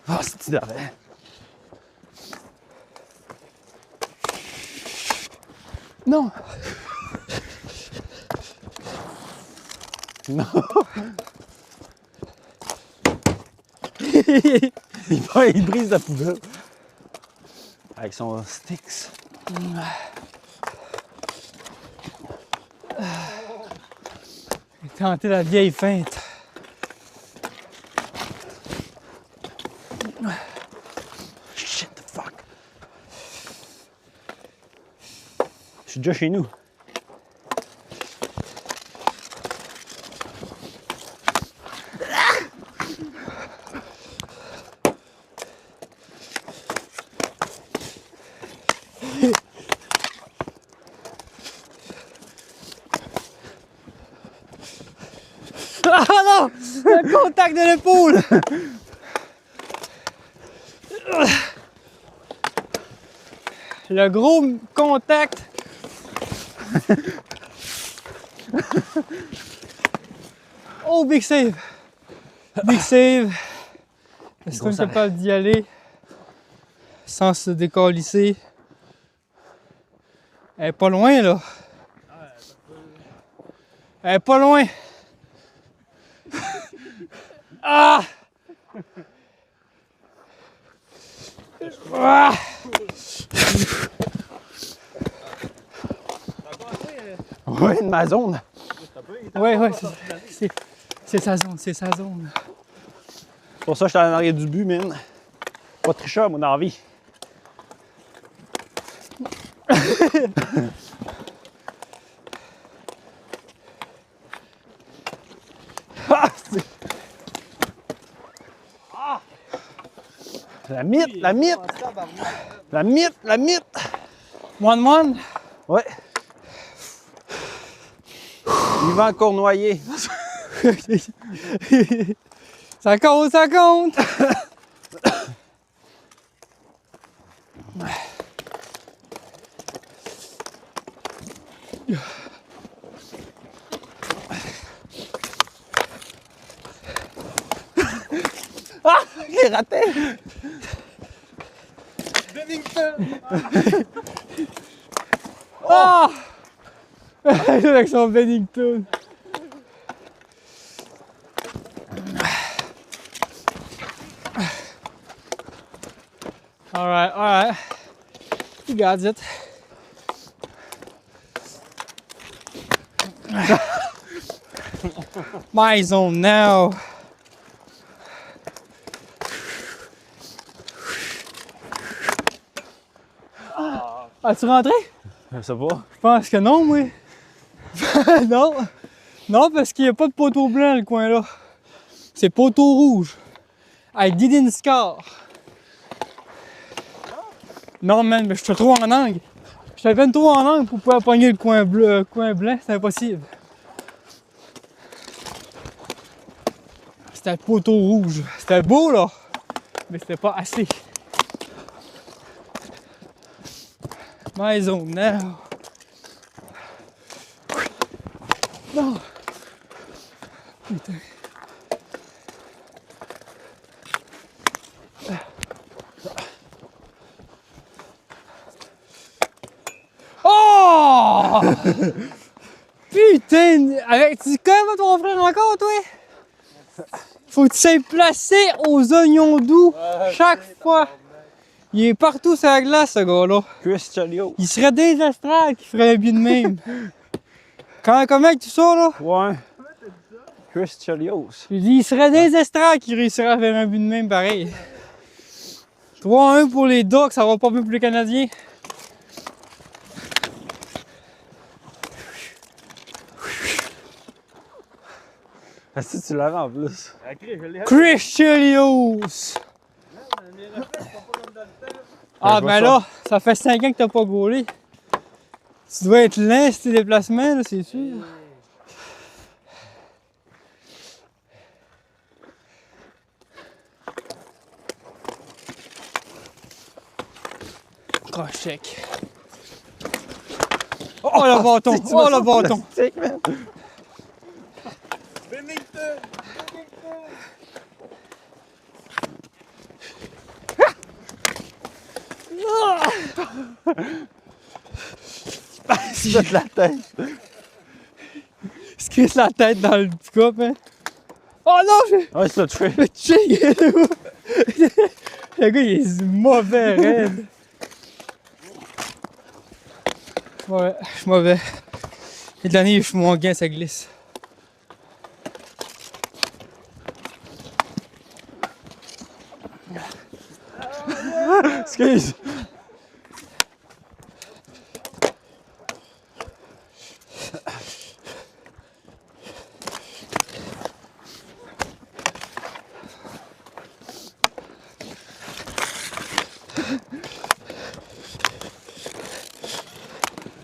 Ah, c'est d'arrêt. Non! Non! il brise la poubelle. Avec son Styx. Tenter la vieille feinte. Shit the fuck. Je suis déjà chez nous. Ah non! Le contact de l'épaule! Le gros contact. Oh, big save! Big save. Est-ce qu'on est capable d'y aller sans se décalisser? Elle est pas loin, là. Elle est pas loin. Ah! Ah! Ouais, de ma zone. Ouais, c'est sa zone, c'est sa zone. C'est pour ça que je suis en arrière du but, man. Pas de tricheur, moi, dans la vie. Ah, la mythe, la mythe! La mythe, la mythe! One. Ouais. Yvan Cournoyer. Ça compte, ça compte! Ah! Il raté! Ah! Avec son Bennington. Alright, alright. You got it. My zone now. As-tu rentré? Je sais pas. Je pense que non, moi. Non. Non, parce qu'il n'y a pas de poteau blanc le coin là. C'est poteau rouge. I didn't score. Non, man, mais je suis trop en angle. Je suis peine trop en angle pour pouvoir pogner le coin bleu, coin blanc, c'est impossible. C'était le poteau rouge. C'était beau là, mais c'était pas assez. My zone now. Non. Putain. Oh! Putain! Avec, tu connais ton frère encore, toi? Faut que tu sois placé aux oignons doux chaque fois. Il est partout sur la glace, ce gars-là. Chris Chelios. Il serait des astrales qui ferait bien de même. Comment tu ça, là? Ouais. Chris Chelios. J'ai dit, il serait des astrales qui réussiraient à faire un but de même pareil. 3-1 pour les Ducks, ça va pas mieux pour les Canadiens. Est-ce que tu l'avais en plus? Chris Chelios! Ah, ben là, ça fait 5 ans que t'as pas gaulé. Tu dois être lent sur tes déplacements, là, c'est sûr. Croche-check. Oh, le bâton! Oh, le bâton! Bennington! Tu mets la tête. Il se crisse la tête dans le pick-up, hein. Oh non! Ouais, c'est le tué. Le chick, le gars, il est mauvais, raide. Ouais, je suis mauvais. Et de l'année, je suis moins gain, ça glisse. Excuse.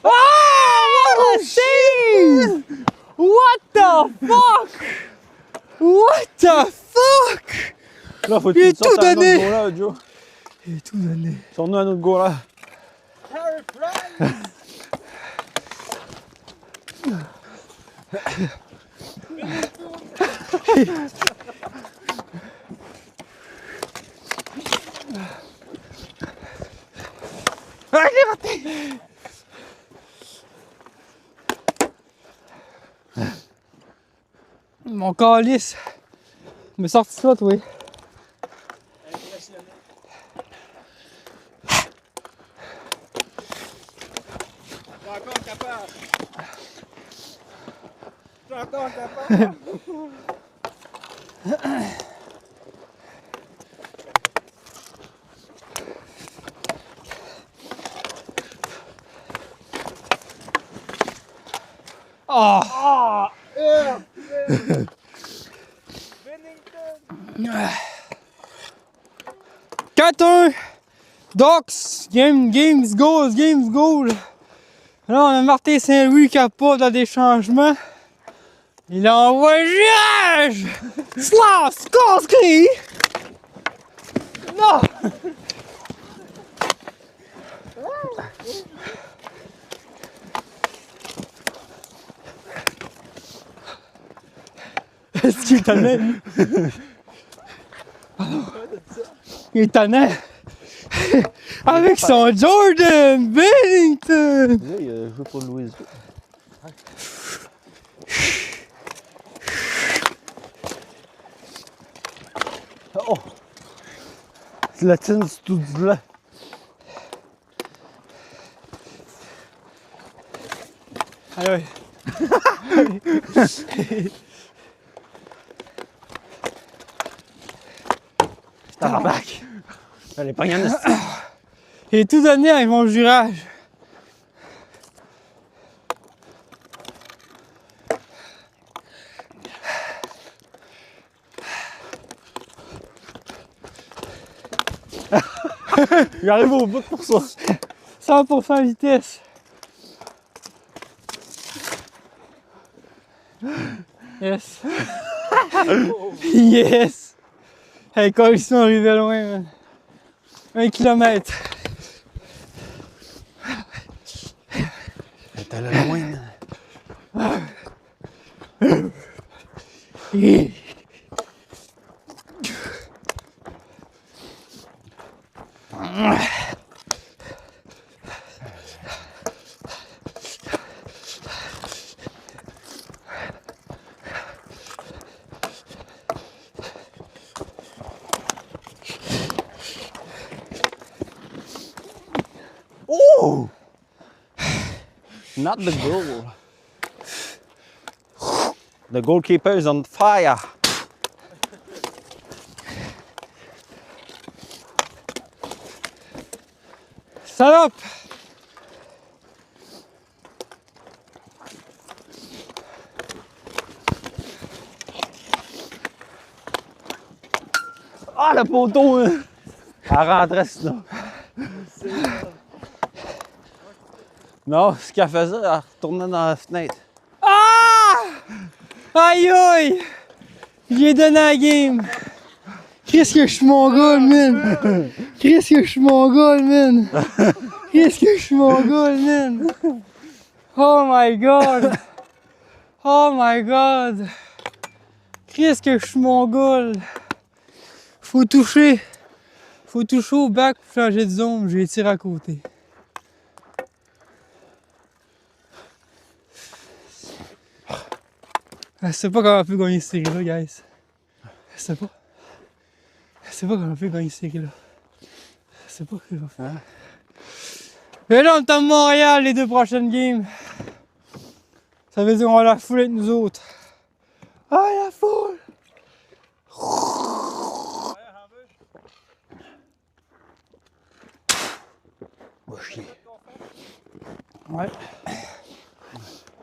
Oh, shit! What the fuck? What the fuck? Là, faut que Il est tu sortes tout un autre donné. goal-là, Joe. Il est tout donné. Sors-nous un autre goal-là. Harry Price! Ah, je l'ai raté! Mon calice! Me sorti ça, toi. Impressionnant. T'es encore capable. T'es encore capable. Ah! Ah! Bennington! 4-1! Ducks! Games goal! Là, on a Martin Saint-Louis qui a pas dans des changements. Il envoie Girage! Slash! Conscrit! Non! Est-ce qu'il est tannant, lui? Il est tannant! Avec son Jordan Bennington! Là, il a joué pour Louisville. Oh! C'est la tienne du tout du blanc. Aïe, aïe. Tabarnak! Elle est pas en esti. J'ai tout donné avec mon jurage. J'arrive au bout pour ça. 100% vitesse. Yes. Yes. Hey, quand ils sont arrivés loin, man. 1 kilomètre. T'es allé loin, man. Yeah. Oh! Not the goal. The goalkeeper is on fire. Salope! Ah, le poteau, hein. Elle rentrait sinon. Non, ce qu'elle faisait, elle retournait dans la fenêtre. Ah! Aïe aïe! J'ai donné la game! Qu'est-ce que je suis mongol, man! Qu'est-ce que je suis mongol, man! Qu'est-ce que je suis mongol, man! Oh my god! Oh my god! Qu'est-ce que je suis mongol! Faut toucher! Faut toucher au bac pour changer de zone, j'ai tiré à côté. Je sais pas comment on peut gagner cette série-là, guys. Je sais pas. Je sais pas comment on peut gagner cette série-là. Je sais pas ce que je vais faire. Mais là, on est à Montréal les 2 prochaines games. Ça veut dire qu'on va la foule avec nous autres. Ah, la foule! Va chier. Ouais.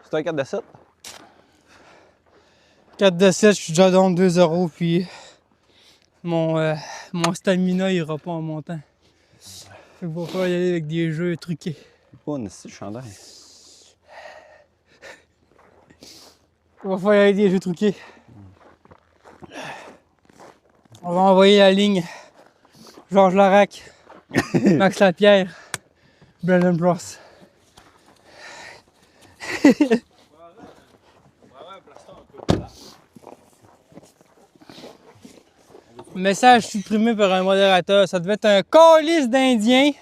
C'est un 4 de 7? 4 de 7, je suis déjà dans 2-0, puis mon stamina ira pas en montant. Fait qu'il va falloir y aller avec des jeux truqués. Pas un esti de chandail. Il va falloir y aller avec des jeux truqués. On va envoyer la ligne Georges Larac, Max Lapierre, Brandon Bros. Message supprimé par un modérateur. Ça devait être un calice d'Indiens,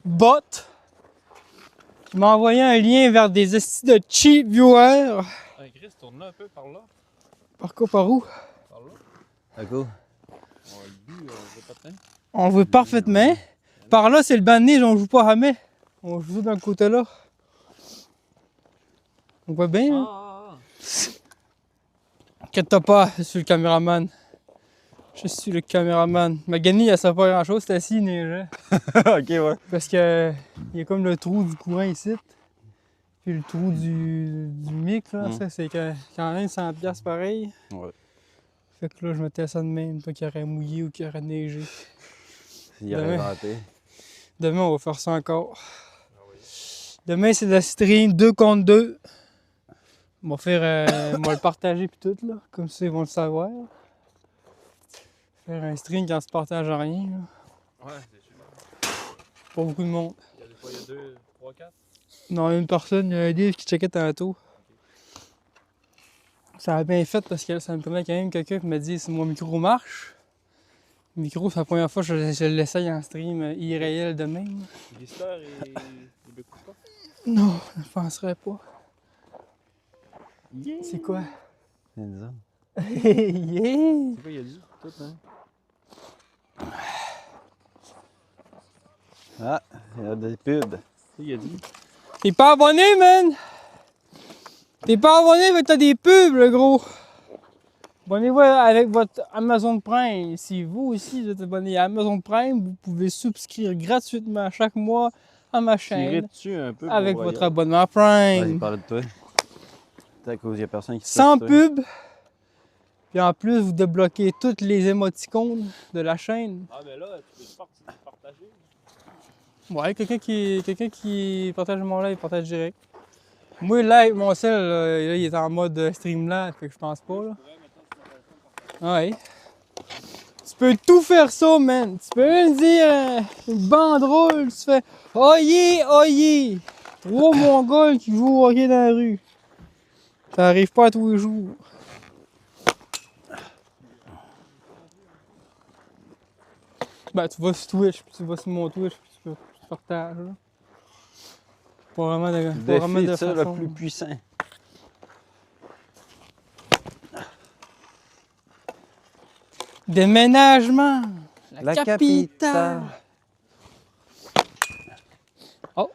bot, qui m'a envoyé un lien vers des estis de cheap viewers. Hey, Chris, tourne-le un peu par là. Par quoi, par où? Par là. D'accord. On a le but, on veut pas de On le voit parfaitement. Par là, c'est le banc de neige, on joue pas à mai. On joue dans le côté là. On voit bien, là. Inquiète-toi pas, je suis le caméraman. Je suis le caméraman. Magani, elle sait pas grand chose, c'est assis, il neigeait. Ok, ouais. Parce que il y a comme le trou du courant ici. Puis le trou du mic, là, ça c'est quand même 100$ pareil. Ouais. Fait que là, je mettais ça de même, pas qu'il aurait mouillé ou qu'il aurait neigé. Il aurait inventé. Demain, on va faire ça encore. Demain, c'est de la stream 2 contre 2. On va faire. On va le partager puis tout, là. Comme ça, ils vont le savoir. Faire un stream quand on se partage rien, là. Ouais, c'est sûr. Pas beaucoup de monde. Il y a des fois, il y a 2, 3, 4. Non, une personne, il y a un livre qui checkait tantôt. Ça a bien fait parce que ça me permet quand même quelqu'un qui me dit si mon micro marche. Le micro, c'est la première fois que je l'essaye en stream irréel de même. L'histoire, il m'écoute pas. Non, je ne penserais pas. Yeah. C'est quoi? C'est une zone. Yeah! C'est quoi, il a dit? Tout, hein? Ah, il y a des pubs. Il a dit. T'es pas abonné, man! T'es pas abonné, mais t'as des pubs, le gros. Abonnez-vous avec votre Amazon Prime. Si vous aussi vous êtes abonné à Amazon Prime, vous pouvez souscrire gratuitement chaque mois à ma chaîne dessus un peu avec pour votre voyage. abonnement Vas-y, Prime. parle de toi. C'est à cause, il y a personne qui Sans toi. pub. Puis en plus, vous débloquez toutes les émoticônes de la chaîne. Ah, mais là, tu peux partager. Ouais, quelqu'un qui partage mon live, partage direct. Moi, le live, mon cell, là, il est en mode Streamlabs, fait que je pense pas, là. Ouais. Tu peux tout faire ça, man. Tu peux même dire une banderole, tu fais « Oyez, oyez! » 3 Mongols qui jouent au hockey dans la rue. Ça arrive pas à tous les jours. Ben, tu vas sur Twitch, puis tu vas sur mon Twitch, puis tu partages, là. Pas vraiment de, pas vraiment Défi de de ça, façon. le plus puissant. Déménagement! La capitale! Oh!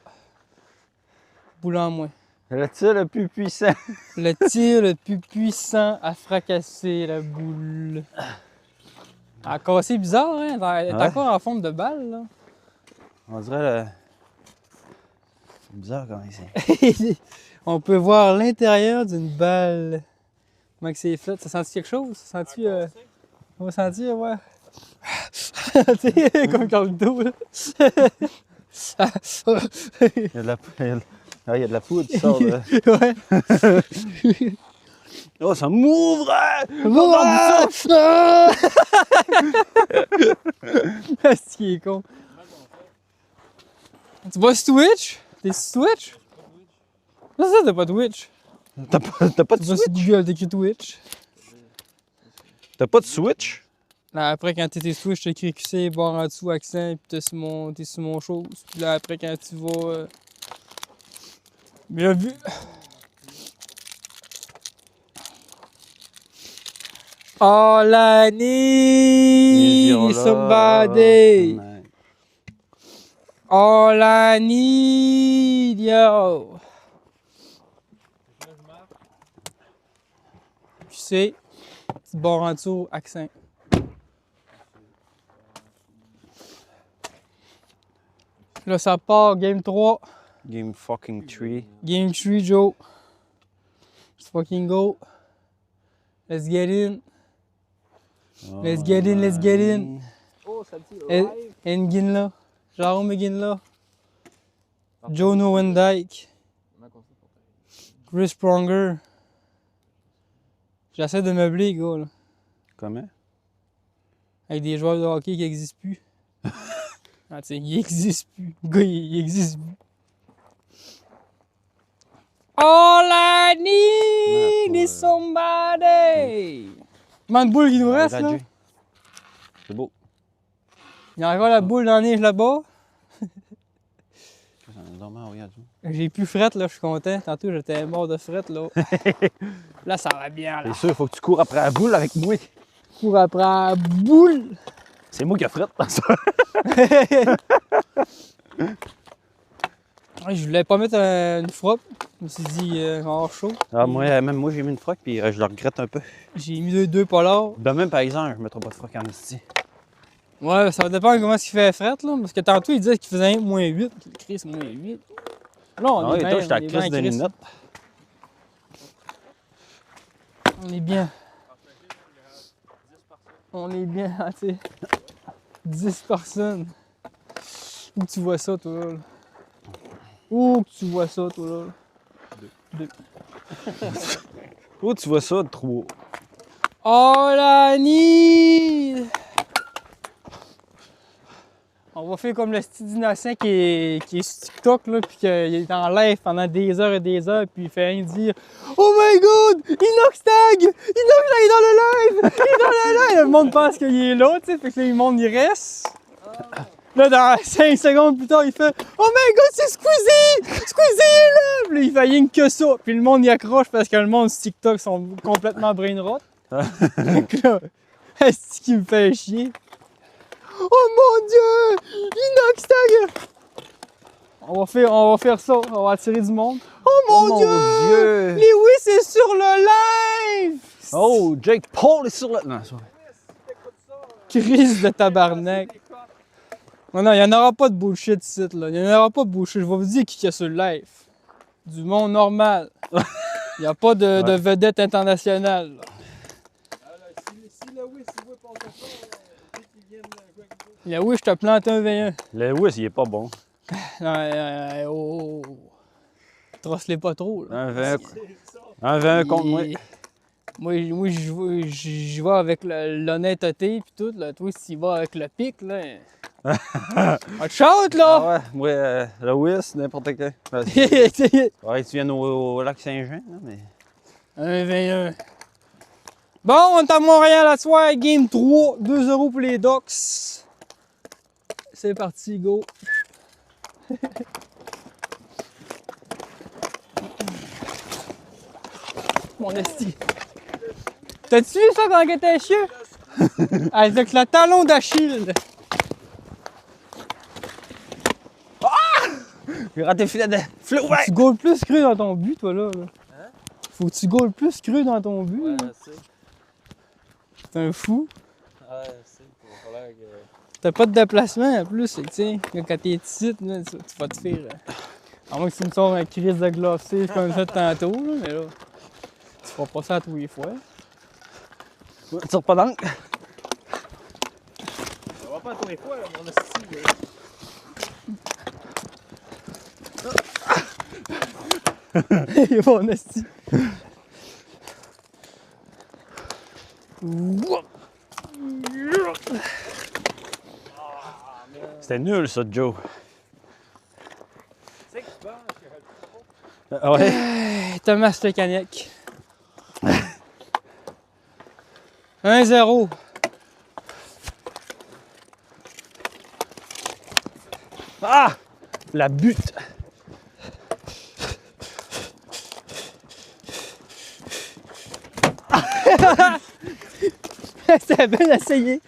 Boule en moins. Le tir le plus puissant. Le tir le plus puissant à fracasser la boule. Ah, cassé bizarre, hein? Elle est Ouais. encore en forme de balle, là. On dirait le... C'est bizarre comment c'est. On peut voir l'intérieur d'une balle. Comment que c'est fait? Ça sent quelque chose? Ça sent-tu... On va sentir, ouais. Tu sais, comme Carlito, là. Il y a de la, il y a de la poudre qui sort. Là. Ouais. Oh, ça m'ouvre! Ah! C'est qui est con. Tu vas sur Twitch? T'es sur Twitch? Non, ça, t'as pas Twitch. T'as pas de Tu vas Switch? sur Google, t'écris Twitch. T'as pas de Switch? Là, après, quand t'es sur Twitch, t'écris QC, barre en dessous, accent, pis t'es sur mon chose. Puis là, après, quand tu vas. Bien vu. All I need is somebody. All I need, yo. Tu sais, petit bord en dessous, accent. Là, ça part, game 3. Game fucking 3. Game 3, Joe. Let's fucking go. Let's get in. Let's get in, let's get in. Oh, ça dit Engin là. Jérôme Engin là. Joe Nowendike. Chris Pronger. J'essaie de meubler, gars, là. Comment? Avec des joueurs de hockey qui n'existent plus. Ah, tu sais, ils n'existent plus. Le gars, il n'existe plus. All I need is somebody. Combien de boules qui nous reste, là? C'est beau. Il y a encore la boule dans la neige là-bas. J'ai plus frette, là, je suis content. Tantôt, j'étais mort de frette, là. Là, ça va bien, là. C'est sûr, il faut que tu cours après la boule avec moi. Je cours après la boule. C'est moi qui a frette dans ça. Ouais, je voulais pas mettre une frotte. Je me suis dit, hors chaud. Ah, moi, même moi, j'ai mis une froc puis je le regrette un peu. J'ai mis deux polars. Demain, par exemple, je ne mettrai pas de froc en esti. Ouais, ça va dépendre de comment il fait frette, là. Parce que tantôt, il disait qu'il faisait moins 8. Chris, moins 8. Là, on Ah est ouais, bien. toi, j'étais à On est bien, crise de Chris. lunettes. On est bien. On est bien, tu sais. 10 personnes. Où que tu vois ça, toi, là? Où que tu vois ça, toi, là? 2. Où tu vois ça, 3? All I need! On va faire comme le style innocent qui est sur TikTok, là, puis qu'il est en live pendant des heures et des heures, puis il fait rien dire « Oh my god! Inoxtag! Inoxtag est dans le live! Il est dans le live! » Le monde pense qu'il est là, tu sais, fait que là, le monde, il reste. Là, dans 5 secondes plus tard, il fait « Oh my god, c'est Squeezie! Squeezie est là! » Puis là, il fait rien que ça. Puis le monde, il accroche parce que le monde sur TikTok sont complètement brain rot. Donc là, est-ce qu'il me fait chier? Oh mon dieu! Inoxtag! On va faire ça, on va attirer du monde. Oh Oh mon Dieu! Lewis est sur le live! Oh, Jake Paul est sur le... Non, c'est vrai. Crise de tabarnak. Non, il n'y en aura pas de bullshit ici, là. Il n'y en aura pas de bullshit. Je vais vous dire qui est sur le live. Du monde normal. Il n'y a pas de vedette internationale. Là. Si Lewis il veut passer ça, dès qu'il vient jouer avec nous. Lewis, je te plante un V1. Lewis, il est pas bon. Non, oh. Trosse-les pas trop, là. Un 20 contre moi. Moi, je vais avec l'honnêteté pis tout, là. Toi, si tu vas avec le pic, là. Watch out, là! Ah ouais, moi, Lewis, n'importe quoi. Ouais, tu viens au lac Saint-Jean, là, mais... Un 21. Bon, on est à Montréal à soir, game 3, 2€ pour les Ducks. C'est parti, go! Mon esti. T'as-tu vu ça quand il était chieux? Avec le talon d'Achille. J'ai raté le filet de... Filet ouvert! Tu goals plus cru dans ton but, toi, là. Hein? Faut que tu goals plus cru dans ton but. Ouais, là. c'est. C'est un fou. Ouais, c'est. Il va falloir que. T'as pas de déplacement en plus, tu sais. Quand t'es ici, là, tu vas te faire. À moins que tu me sors un crise de glacé comme ça tantôt, là, mais là. Tu feras pas ça à tous les fois. Tire pas d'encre. On va pas à tous les fois, là, mon esti. Mon esti. C'était nul, ça, Joe. C'est que tu penses que. Ouais. Thomas Stechaniak. 1-0. Ah! La butte. C'était bien essayé.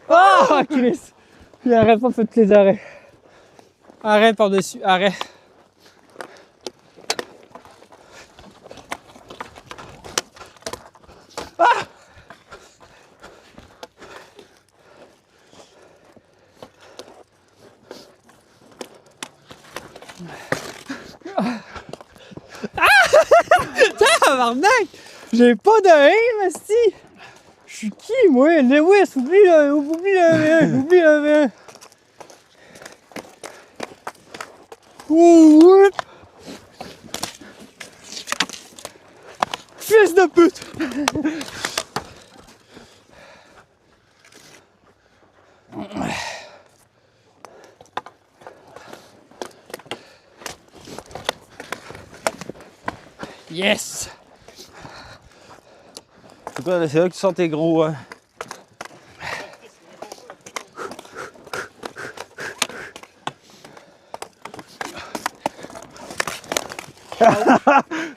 Oh, Chris! Il arrête pas de faire tous les arrêts. Arrête par-dessus, arrête. Tabarnak! J'ai pas de aim, esti! Je suis qui, moi? Lewis, oublie le V1, oublie le V1. Ouh! Fils de pute! Yes! C'est quoi, c'est là que tu sors tes gros...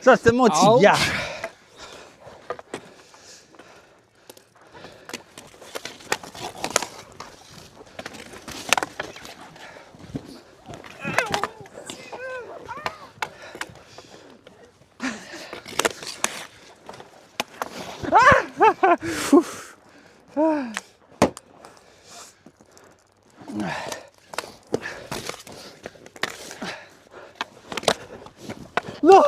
Ça, c'était mon tibia. Non!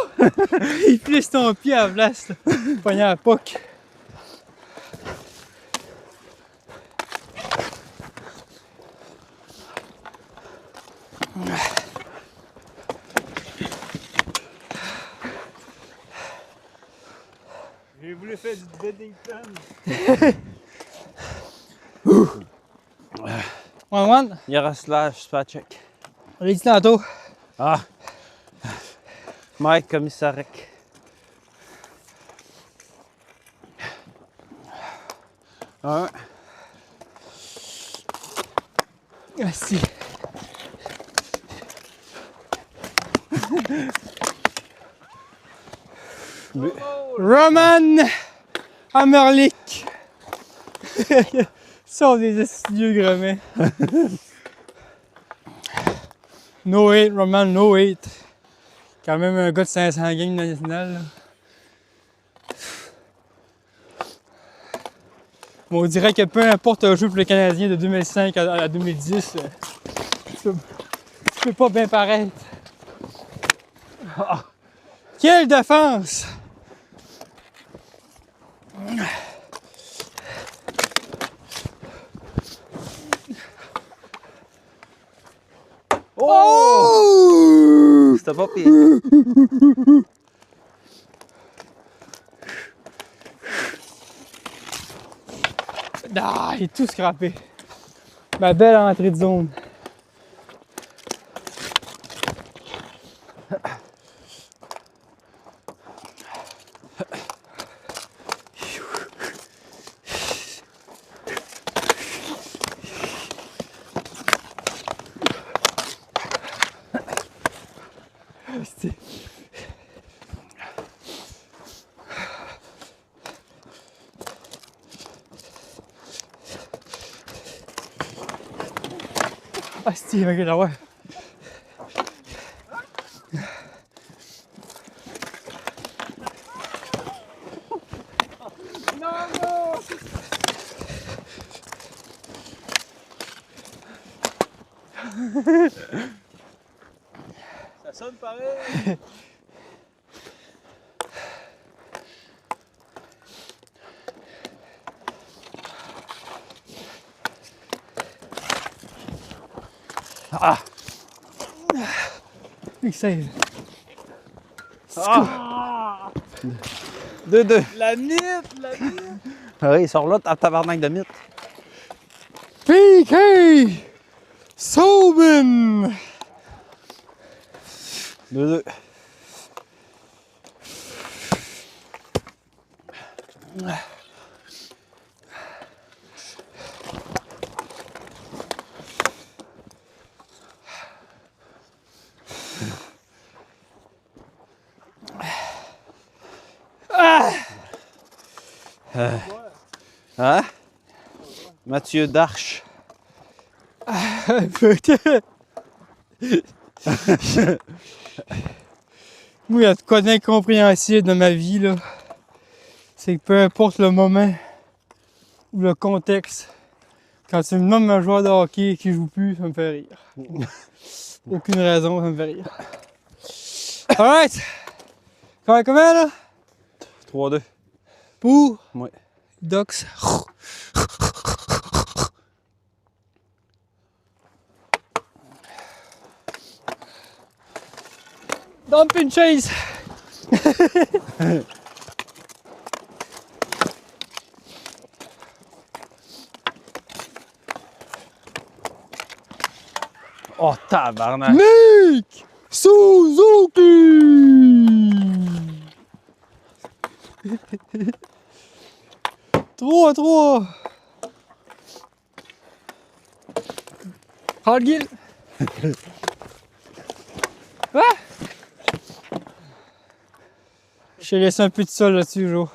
Il plisse ton pied à la place, là. Pogné à la poque. J'ai voulu faire du Beddington. 1-1. Yaroslav Spacek. On l'a dit tantôt. Ah! Mike Commissarek. Un. Merci. Roman Hammerlich. Sont des astucieux gremets. No hate, Roman, no hate. Quand même un gars de 500 games nationales. Là. Bon, on dirait que peu importe un jeu pour le Canadien de 2005 à 2010, tu peux pas bien paraître. Ah, quelle défense! Oh! C'était pas pire. Ah, il est tout scrappé. Ma belle entrée de zone. Ah, c'est ok, là, ouais. Ça sonne pareil. Ah! Big save. Ah! 2-2. La mythe, la mythe. Ah oui, il sort là, tabarnak de mythe. PK! Sobin! 2-2. Hein? Mathieu Darche. Peut-être. Moi, il y a de quoi d'incompréhensible dans ma vie, là. C'est que peu importe le moment ou le contexte, quand tu me nommes un joueur de hockey qui joue plus, ça me fait rire. Aucune raison, ça me fait rire. Alright! Comment là? 3-2. Pour Ouais. Ducks. Dump and chase! Oh, tabarnak. Nick Suzuki! 3-3! Hardgill! Ah! Je t'ai laissé un peu de sol là-dessus, Jo.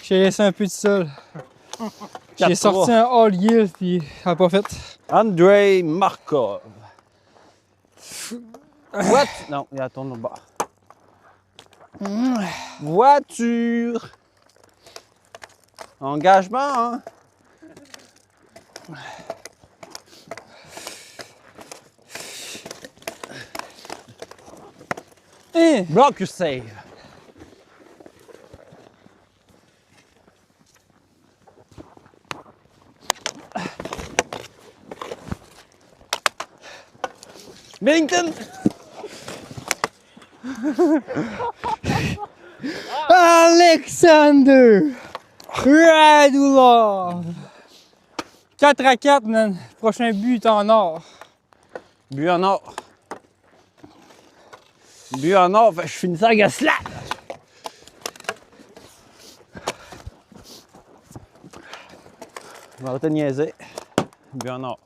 Je t'ai laissé un peu de sol. J'ai 4-3. sorti un Hardgill, puis ça n'a pas fait. Andrei Markov. What? Non, il tourne au bas. Voiture. Engagement, hein? Hein? Block your save. Bennington! Alexander Radulov! 4-4, man. Prochain but en or. But en or. But en or, fait que je finis ça à Gaslat. Je vais arrêter de niaiser. But en or.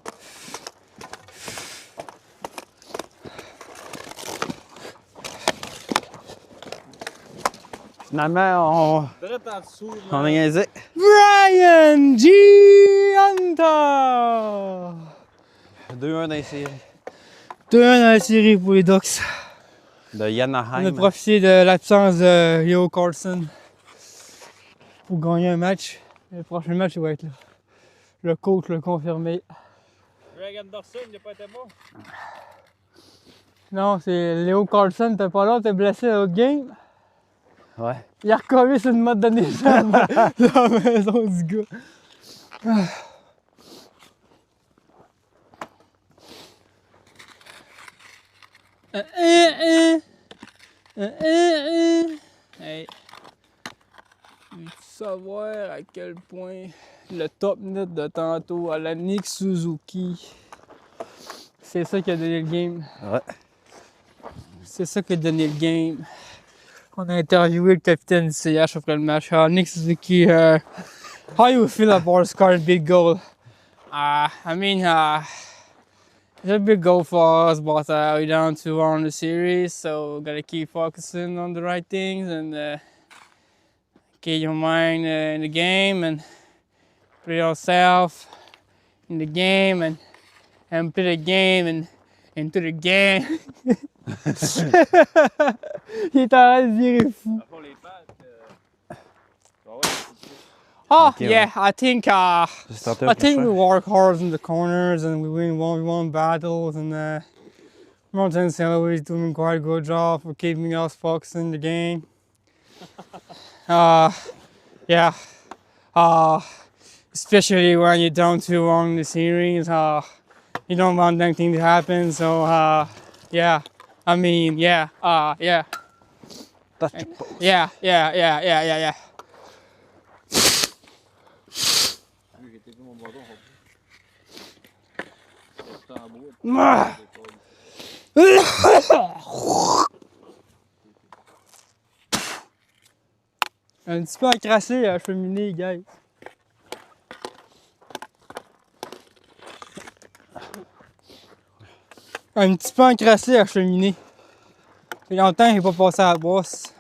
Finalement, Direct en dessous. on a niaisé. Brian Gianta! 2-1 dans les séries. 2-1 dans la série pour les Ducks. De On a Yanaheim. profité de l'absence de Leo Carlson pour gagner un match. Le prochain match, il va être là. Le coach l'a confirmé. Greg Anderson, il n'a pas été bon. Non, c'est Leo Carlson, t'es pas là, t'es blessé à l'autre game. Ouais. Il a recollé sur une mode de neige dans la maison du gars. Hey. Veux-tu savoir à quel point le top net de tantôt à la Nick Suzuki, c'est ça qui a donné le game. Ouais. C'est ça qui a donné le game. On a interviewé le capitaine du CH après le match. Nick Suzuki, how you feel about scoring a big goal? I mean, it's a big goal for us, but we're down 2-1 the series, so gotta keep focusing on the right things and keep your mind in the game and put yourself in the game and put the game and into the game. Il est en train de virer fou. Pour les pattes, ouais, Oh, Okay, yeah, I think Just out there, I think we prochain. work hard in the corners and we won battles and Mountain St. Louis is doing quite a good job for keeping us focused in the game. Yeah. Especially when you're down 2-1 in the series, you don't want anything to happen. So yeah. I mean, yeah. Touch your post. Yeah. Lui, j'ai été mon bâton. C'est en bois. Un petit peu encrassé à la cheminée, guys. Un petit peu encrassé à la cheminée. Ça fait longtemps que j'ai pas passé à la brosse.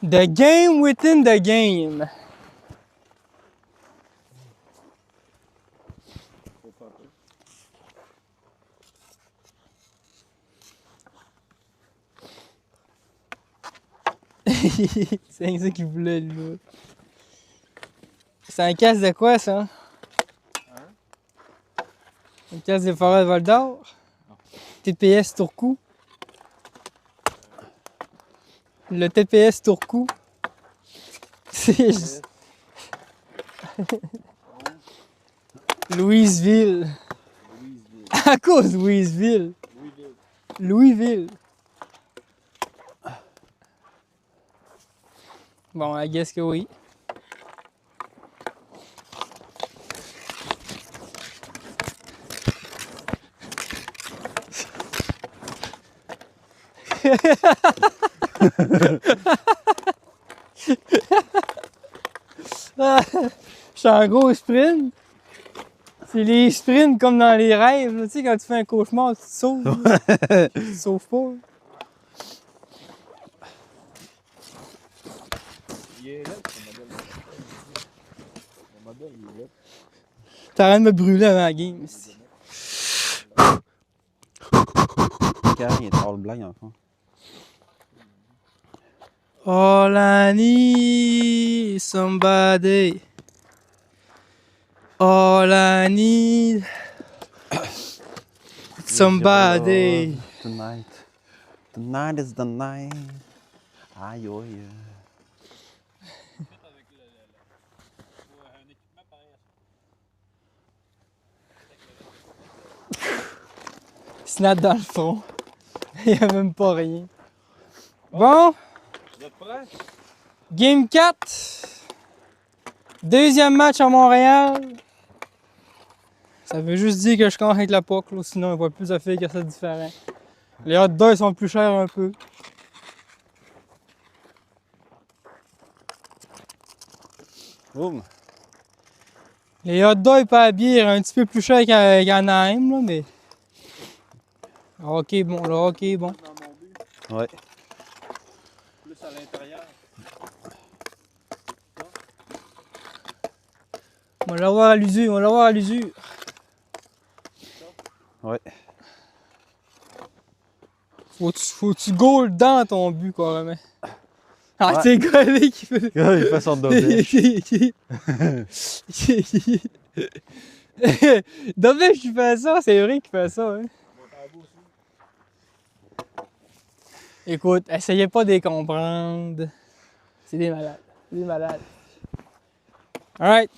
The game within the game. C'est ça qu'il voulait, lui. C'est un casque de quoi, ça? Hein? Un casque des forêts de Val-d'Or? TPS Tourcou? Le TPS Tourcou? C'est... Louisville. À cause de Louisville. Louisville. Bon, I guess que oui. Je suis en gros sprint. C'est les sprints comme dans les rêves. Là. Tu sais, quand tu fais un cauchemar, tu te sauves. Tu te sauves pas. Il est là, ce modèle. Le modèle, il est là. T'as rien de me brûler avant la game. Ici. Carré, il est all blanc en fond. All I need is somebody. All I need somebody. Tonight. Tonight is the night. Aïe, aïe. Avec un équipement pareil à ça. Snap dans le fond. Il n'y a même pas rien. Bon, Vous êtes prêts? game 4. Deuxième match à Montréal. Ça veut juste dire que je commence avec la POC, là, sinon on voit plus de filles que c'est différent. Les hot dogs sont plus chers un peu. Boum. Les hot dogs pas à bière un petit peu plus chers qu'Anaheim, là, mais. Le hockey est bon, le hockey est bon. Dans mon but, Ouais. plus à l'intérieur. On va l'avoir à l'usure, on va l'avoir à l'usure. Ouais. Faut que tu goal dans ton but, carrément. Ah, Ouais. c'est le gars là qui fait. Il fait son dopage. Dommage qu'il fait ça, c'est vrai qu'il fait ça. Hein. Écoute, essayez pas de les comprendre. C'est des malades. C'est des malades. Alright.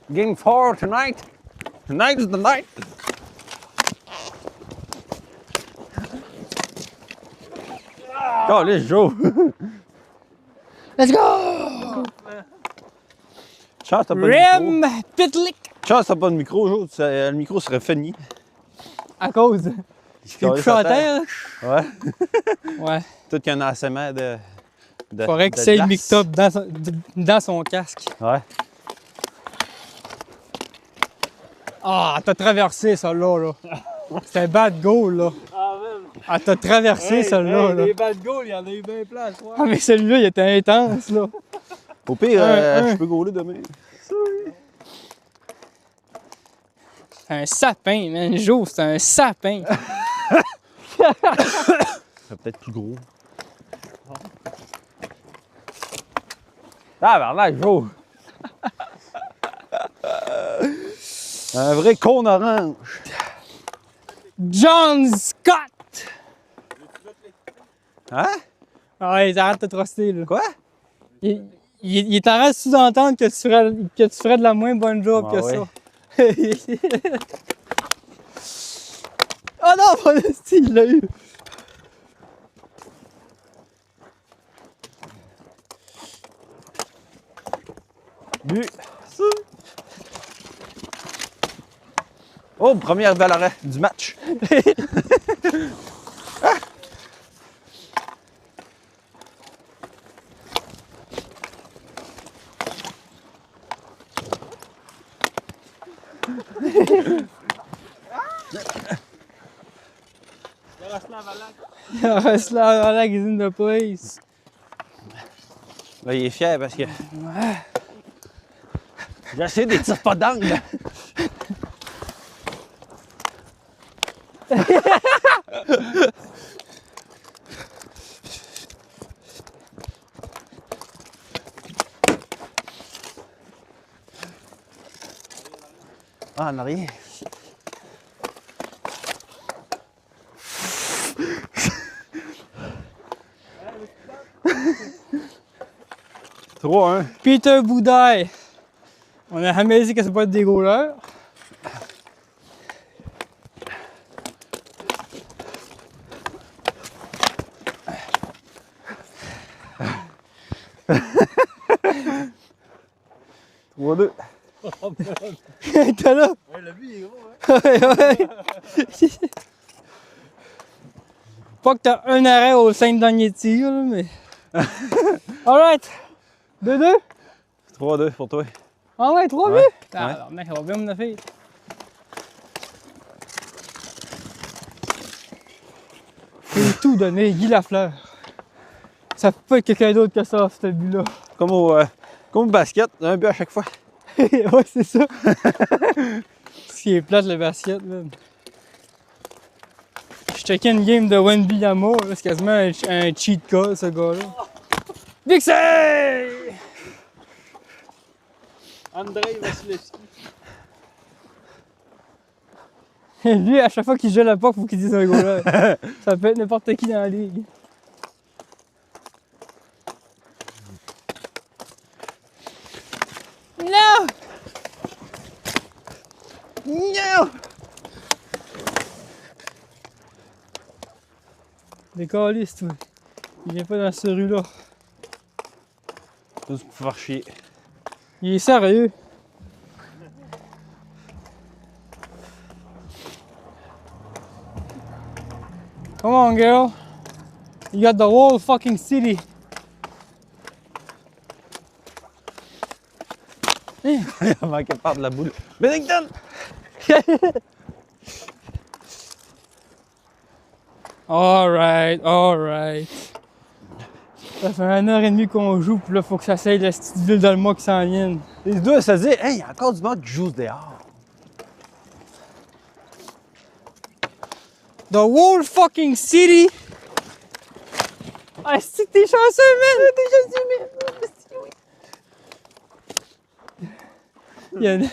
Game 4 tonight. Tonight is the night. Oh, là, Joe. Let's go! Chance, t'as pas de micro. Rem Pitlick! Chance, t'as pas de micro, Joe. Le micro serait fini. À cause. Il T'es couché à terre? Ouais. Ouais. Tout qu'un assommant de. Faudrait qu'il de essaye le glace. mic-top dans son casque. Ouais. Ah, t'as traversé celle-là, là. C'est un bad goal, là. Ah, même. Ah, t'as traversé celle-là, là. Les bad goals, il y en a eu bien plein, toi. Ah, mais celui-là, il était intense, là. Au pire, Un. je peux gauler demain. C'est un sapin, man. Joe, c'est un sapin. C'est peut-être plus gros. Ah, ben Joe! Un vrai cône orange. John Scott! Hein? Ah ouais, arrête de te truster, là. Quoi? Il est en train de sous-entendre que tu ferais de la moins bonne job Ah que ouais. ça. Oh non, pas de style, il l'a eu. But. Oh, première balle arrêt du match. Yaroslav Alak is in the place. Là, il est fier parce que. J'ai essayé des tirs pas d'angle. Ah, en arrière. Trois, hein? Peter Boudaille. On a jamais dit que c'est pas des goalers. Trois, deux. T'es là? Ouais, le but, il est gros, hein. Ouais, ouais. Pas que t'as un arrêt au 5 derniers tirs, là, mais. Alright. 2-2? 3-2 pour toi. Ah ouais, 3 Ouais. buts? Ah, alors, mec, ça va bien mon affaire. J'ai tout donné, Guy Lafleur. Ça peut pas être quelqu'un d'autre que ça, ce but-là. Comme au basket, un but à chaque fois. Ouais, c'est ça. S'il est plate, le basket, man. Je checkais une game de Wembanyama, là, c'est quasiment un cheat code, ce gars-là. Dixie! Andrei Vasilevski. Lui, à chaque fois qu'il joue la puck, il faut qu'il dise un goal. Ça peut être n'importe qui dans la ligue. Non! Non! Décaliste, toi. Il vient pas dans ce rue-là. Juste pour faire chier. Il est sérieux. Come on, girl. You got the whole fucking city. Il manquait pas de la boule. Bennington! Alright, alright. Ça fait 1h30 qu'on joue, puis là, faut que ça s'aille la petite ville dans le mois qui s'en vient. Les deux se dire, hey, il y a encore du monde qui joue dehors. The whole fucking city! Ah, c'est que t'es chanceux, man! T'es chanceux, man! Il y a une...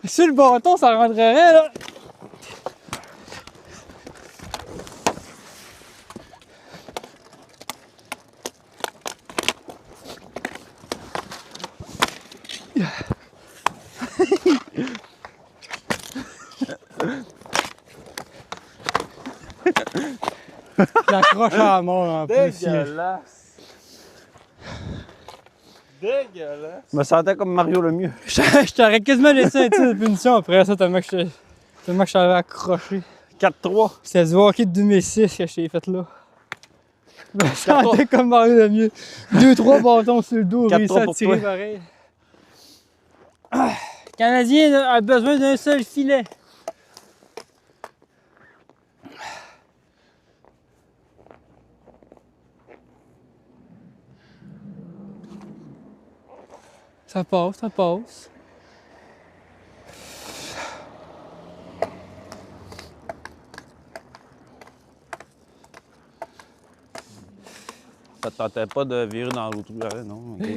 Sur le bâton, ça rentrerait, là! J'accroche à la mort en plus. Dégueulasse. Dégueulasse. Je me sentais comme Mario le mieux. Je t'aurais quasiment laissé un tir de punition après ça, tellement que je t'avais accroché. 4-3. C'est du hockey de 2006 que je t'ai fait là. Je me sentais comme Mario le mieux. 2-3 bâtons sur le dos, 4-3 réussi à pour tirer toi. pareil. Ah, le Canadien a besoin d'un seul filet. Ça passe, ça passe. Ça te tentait pas de virer dans l'autre trou, là, non? Ok.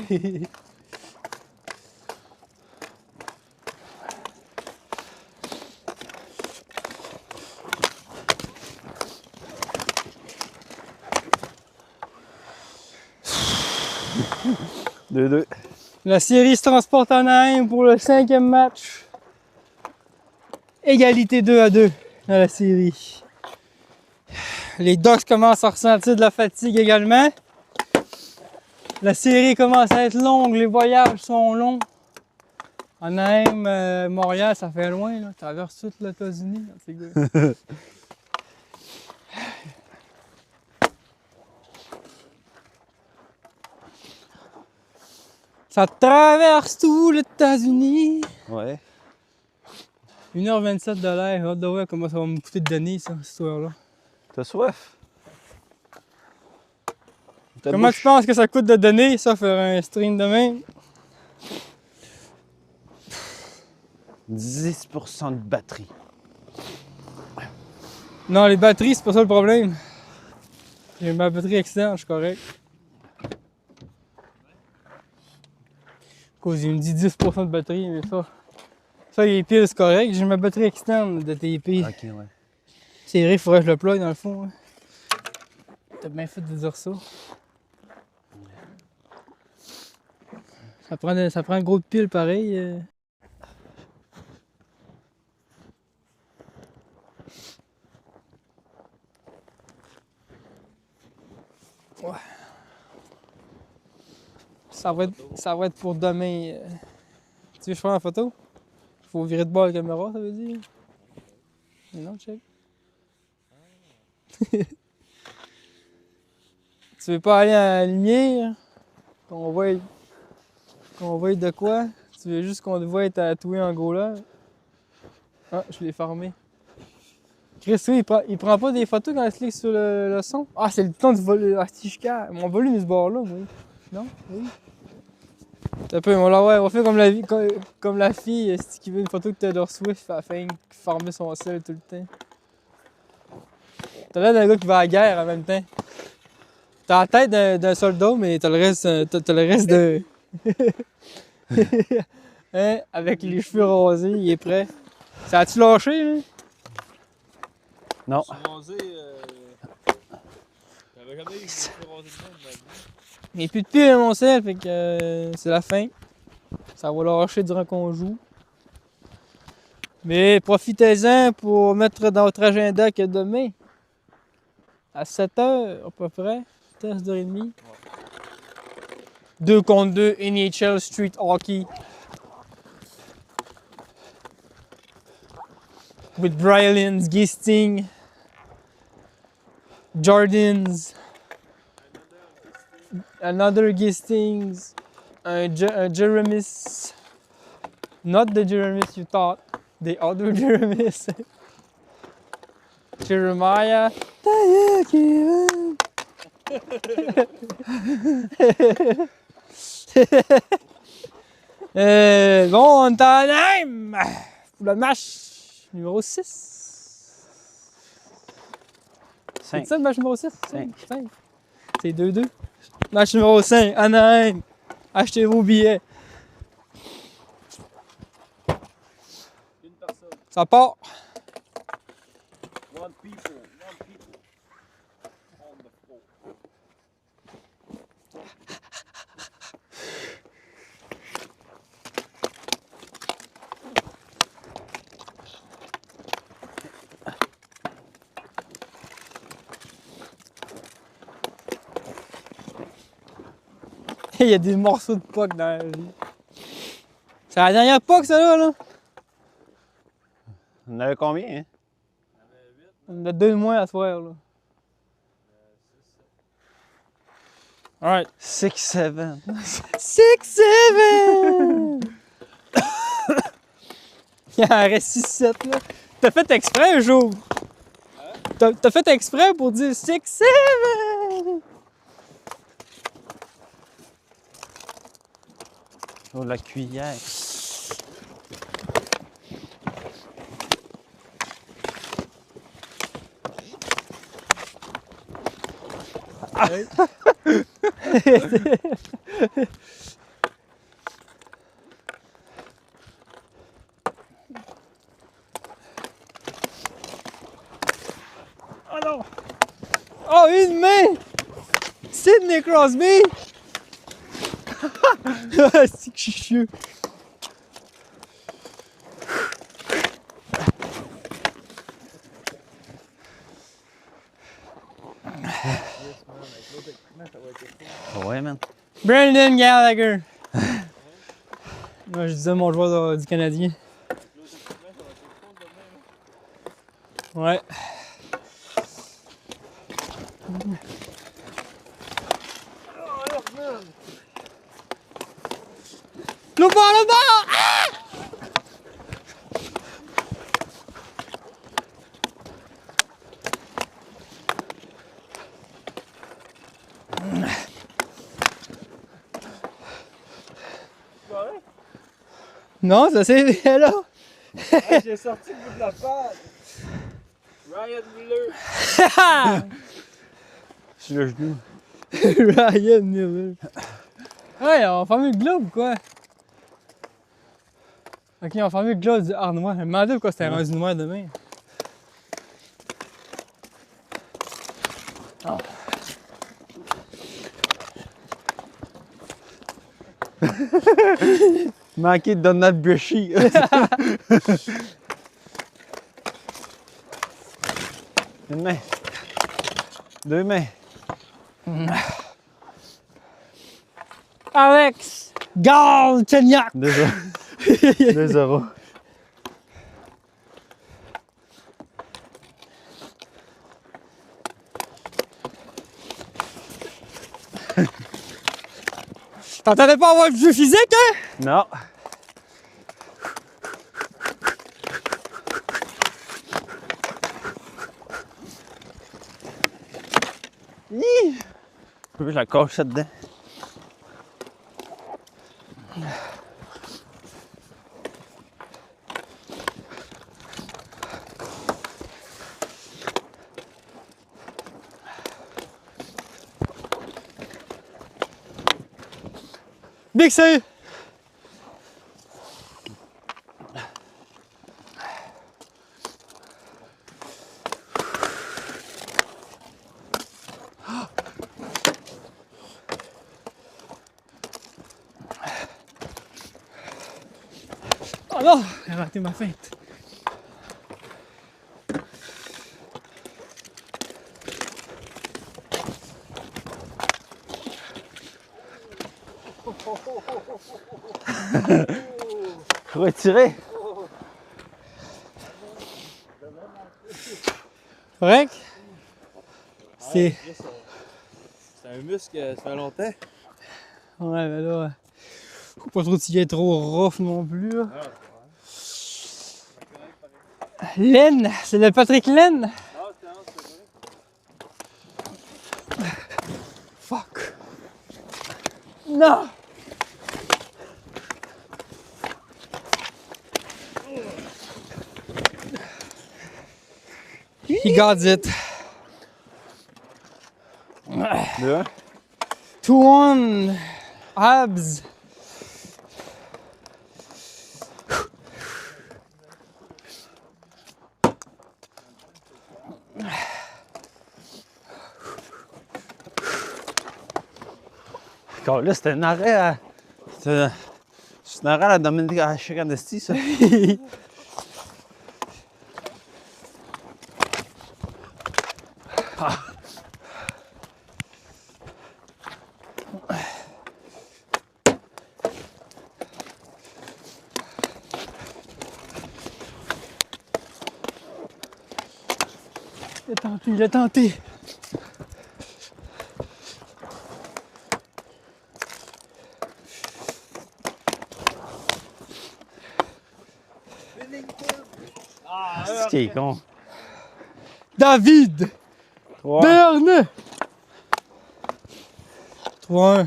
2-2. La série se transporte en Anaheim pour le 5e match. Égalité 2-2 dans la série. Les Ducks commencent à ressentir de la fatigue également. La série commence à être longue, les voyages sont longs. Anaheim, Montréal, ça fait loin, là. Traverse toute les États-Unis, là, ces gars. Ça traverse tout les États-Unis. Ouais. 1h27 de l'air, hâte de voir comment ça va me coûter de donner, ça, cette histoire-là. T'as soif? Ta Comment bouche. tu penses que ça coûte de donner, ça, faire un stream de même? 10% de batterie. Non, les batteries, c'est pas ça le problème. J'ai ma batterie externe, je suis correct. Cause il me dit 10% de batterie, mais ça, les piles, c'est correct. J'ai ma batterie externe de TP. Ok, ouais. C'est vrai, il faudrait que je le plug dans le fond. Hein. T'as bien fait de dire ça. Ça prend un gros de pile pareil. Ouais. Ça va être pour demain. Tu veux que je fasse la photo? Faut virer de bord la caméra, ça veut dire? Mais non, check. Tu veux pas aller à la lumière? Qu'on voit de quoi? Tu veux juste qu'on te voit tatoué en gros là? Ah, je l'ai farmé. Chris, oui, il prend pas des photos quand il se clique sur le son? Ah, c'est le temps du volume. Ah, si je calme. Mon volume est ce bord-là, moi. Non? Oui. T'as peu, on va faire comme la fille qui veut une photo de Taylor Swift afin de farmer son sel tout le temps. T'as l'air d'un gars qui va à la guerre en même temps. T'as la tête d'un soldat, mais t'as le reste de. Hein? Avec les cheveux rasés, il est prêt. Ça a-tu lâché, là? Non. Je suis rasé. J'avais jamais eu les cheveux rasés de même de ma vie. Il n'y a plus de pile à mon sel, fait que c'est la fin. Ça va lâcher durant qu'on joue. Mais profitez-en pour mettre dans votre agenda que demain, à 7h à peu près, 7h30, 2 contre 2 NHL Street Hockey. With Brylan's, Gisting, Jordan's, another Gistings, un Jeremis, not the Jeremis you thought, the other Jeremis. Jeremiah, ta gueule, Kevin! Bon, on est en même pour le match numéro 6. C'est 5. ça le match numéro 6? Cinq. 5. C'est 2-2. Match numéro 5, Anaheim. Achetez vos billets. Une personne. Ça part. One people. On the floor. Il y a des morceaux de puck dans la vie. C'est la dernière puck, ça là? On avait combien, hein? On a 2 de moins à soir, là. Alright. 6-7. 6-7! Il en reste 6-7, là. T'as fait exprès un jour. T'as fait exprès pour dire 6-7! Oh, la cuillère. Oh non! Oh, une main! Sidney Crosby! C'est que je suis chieux. Ouais, man. Brandon Gallagher. Moi, je disais mon joueur du Canadien. Ouais. Le bord! Ah! Non, ça c'est là. Hey, j'ai sorti le bout de la pâte. Ryan Miller. Sur le genou. Ryan Miller. Ouais, on va fermer le globe ou quoi? Ok, on va fermer le globe du Arnois. Je me demandais pourquoi c'était rendu noir demain. Oh. Manqué de Donald Brushy. Une main. 2 mains. Alex Galchenyuk. 2-0. T'entendais pas avoir le jeu physique, hein? Non. Je la coche ça dedans. Big save! Oh non! J'ai raté ma feinte. Retiré. Correct? C'est. C'est un muscle, ça fait longtemps. Ouais, mais là. Faut pas trop tirer trop rough non plus, là. Len! C'est le Patrick Len! Ah, c'est vrai. fuck. Non! He got it. 2-1. 2-1. Abs. Là, c'était un arrêt à. C'est un arrêt à la Dominique Chicanesti, ça. Il a tenté, il a tenté. C'est qui est con. David 3. Berne. 3-1.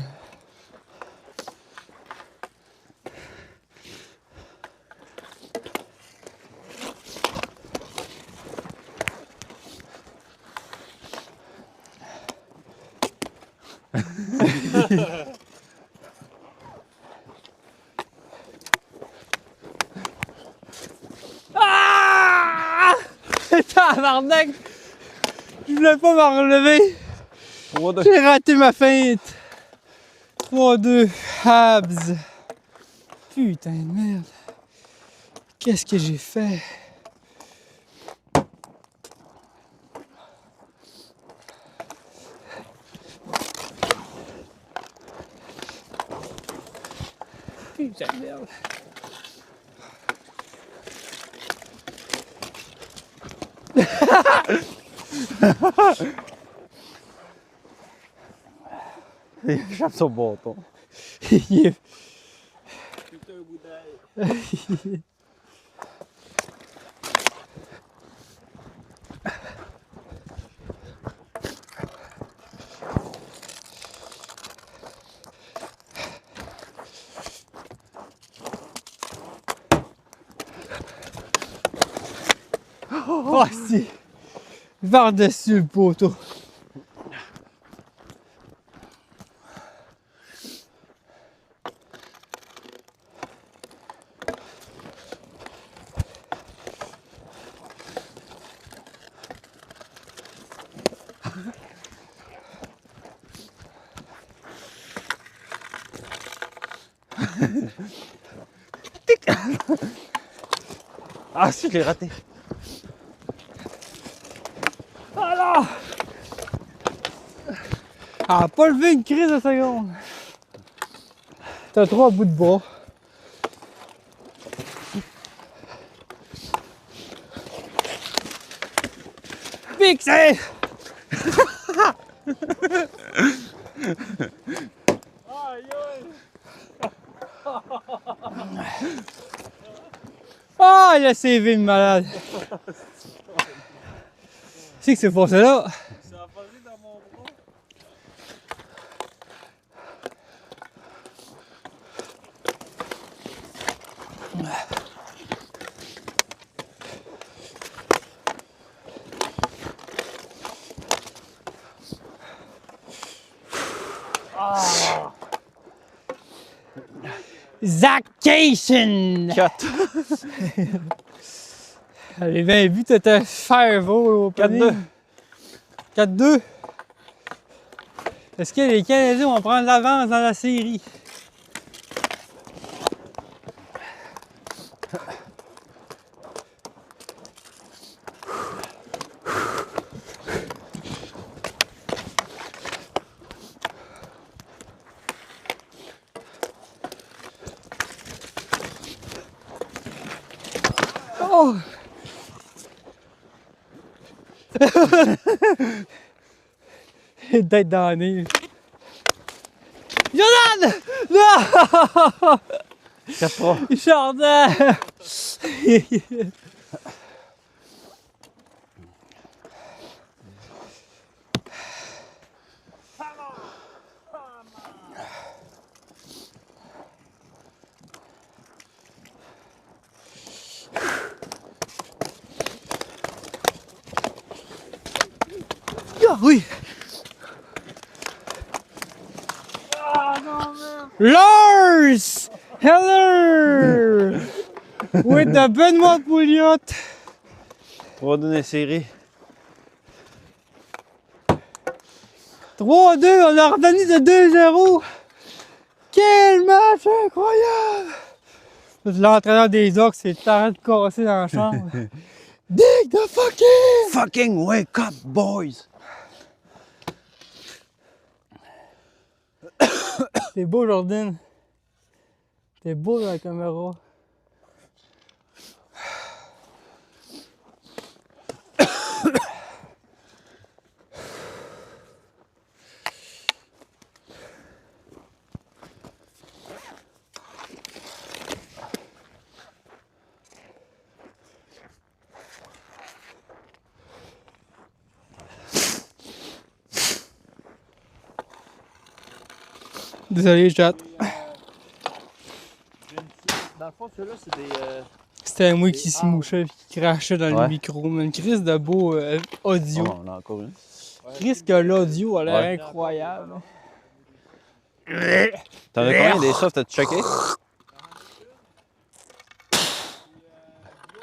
Ah! Tabarnak! Je voulais pas m'en relever. 3-2. J'ai raté ma feinte. 3-2. Habs. Putain de merde. Qu'est-ce que j'ai fait? Putain de merde. Il échappe son bâton. Il est- Putain, un bout d'ail. Oh, si. Par-dessus le poteau. Ah si, je l'ai raté. Alors! Ah, pas levé une crise de seconde. T'as 3 bouts de bras. Fixé! Aïe, aïe. Ah, il a CV le malade. C'est que c'est pour ça là. Ça a passé dans mon bras. Zacation! 4. Les 20 buts étaient Fireball au 4-2. 4-2. Est-ce que les Canadiens vont prendre l'avance dans la série? Oh! Une tête dans le nez. Jordan! Non! 4-3. Jordan! oui! Lars! Heller! With the Benoît Pouliot! On va donner série. 3-2, on a revenu de 2-0! Quel match incroyable! L'entraîneur des Orcs s'est arrêté de casser dans la chambre. Dig the fucking! Fucking wake up, boys! T'es beau, Jordan. T'es beau dans la caméra. Désolé, chat. Dans le fond, ceux-là, c'est des. C'était moi qui se mouchait et qui crachait dans le Ouais. micro. Mais une crise de beau audio. Oh, on en a encore une. Chris que l'audio a l'air Ouais. incroyable. T'en as combien des softs? T'as-tu checké? Guillaume,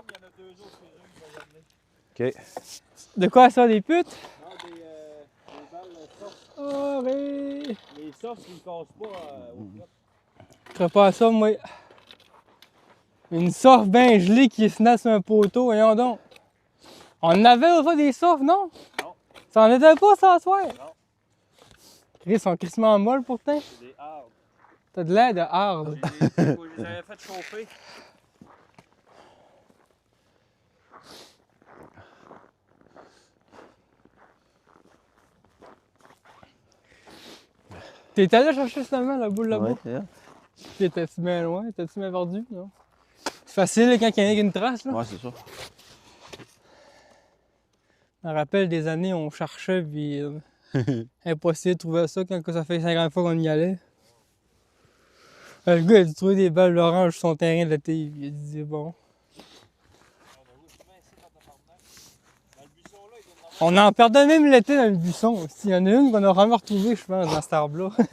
il y en a 2 autres qui vont amener. Ok. De quoi ça, des putes? Non, des balles soft. Oh, mais... Les softs, ils ne cassent pas au flop. Je ferais pas ça, moi. Une soft bien gelée qui se nasse sur un poteau, voyons donc. On en avait autrefois des softs, non? Non. Ça en était pas, ça, à soir? Non. Chris, ils sont crissement molles, pourtant. C'est des arbres. T'as de l'air de hard. Je les avais fait chauffer. T'es allé chercher finalement la boule là-bas? Ouais, c'est ça. Puis étais-tu bien loin? Étais-tu bien perdu? Non? C'est facile là, quand il y en a qu'une trace, là. Ouais, c'est ça. Je me rappelle des années où on cherchait, puis impossible de trouver ça quand ça fait 50 fois qu'on y allait. Le gars, il a dû trouver des balles oranges sur son terrain de l'été, puis il a dit bon. On en perdait même l'été dans le buisson. Il y en a une qu'on a vraiment retrouvée, je pense, dans cet arbre-là. Ouais,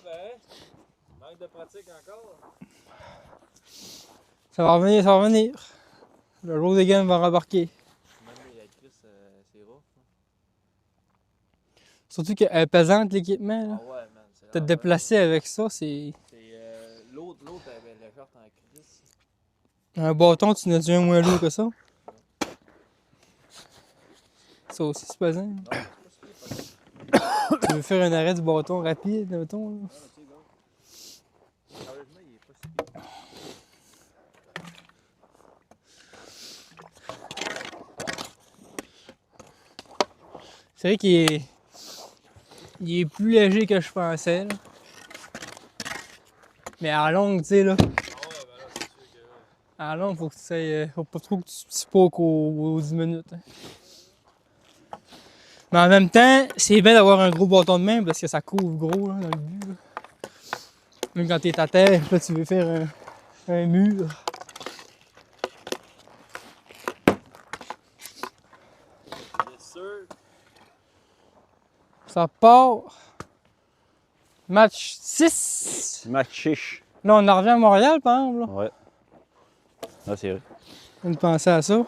ben, manque de pratique encore. Ça va revenir, ça va revenir. Le jour des games va rembarquer. Même la Chris, c'est rough. Surtout qu'elle est pesante, l'équipement. là. Ah ouais, man. Te déplacer avec ça, c'est. L'autre avait la carte en Chris. Un bâton, tu n'as-tu un moins lourd que ça? Ça aussi, c'est pesant. Non, c'est pas super. Tu veux faire un arrêt du bâton rapide, mettons. Là. Sérieusement, il est pas super. C'est vrai il est plus léger que je pensais. Là. Mais à la longue, tu sais, là. Ah ouais, ben là, c'est sûr que. À la longue, faut que tu sais, faut pas trop que tu spoques aux 10 minutes. Hein. Mais en même temps, c'est bien d'avoir un gros bâton de main parce que ça couvre gros là, dans le but. Là. Même quand t'es à terre, là, tu veux faire un mur. Yes, sir. Ça part. Match 6. Match chiche. Là, on en revient à Montréal, par exemple. Là. Ouais. Là, c'est vrai. On vient de penser à ça.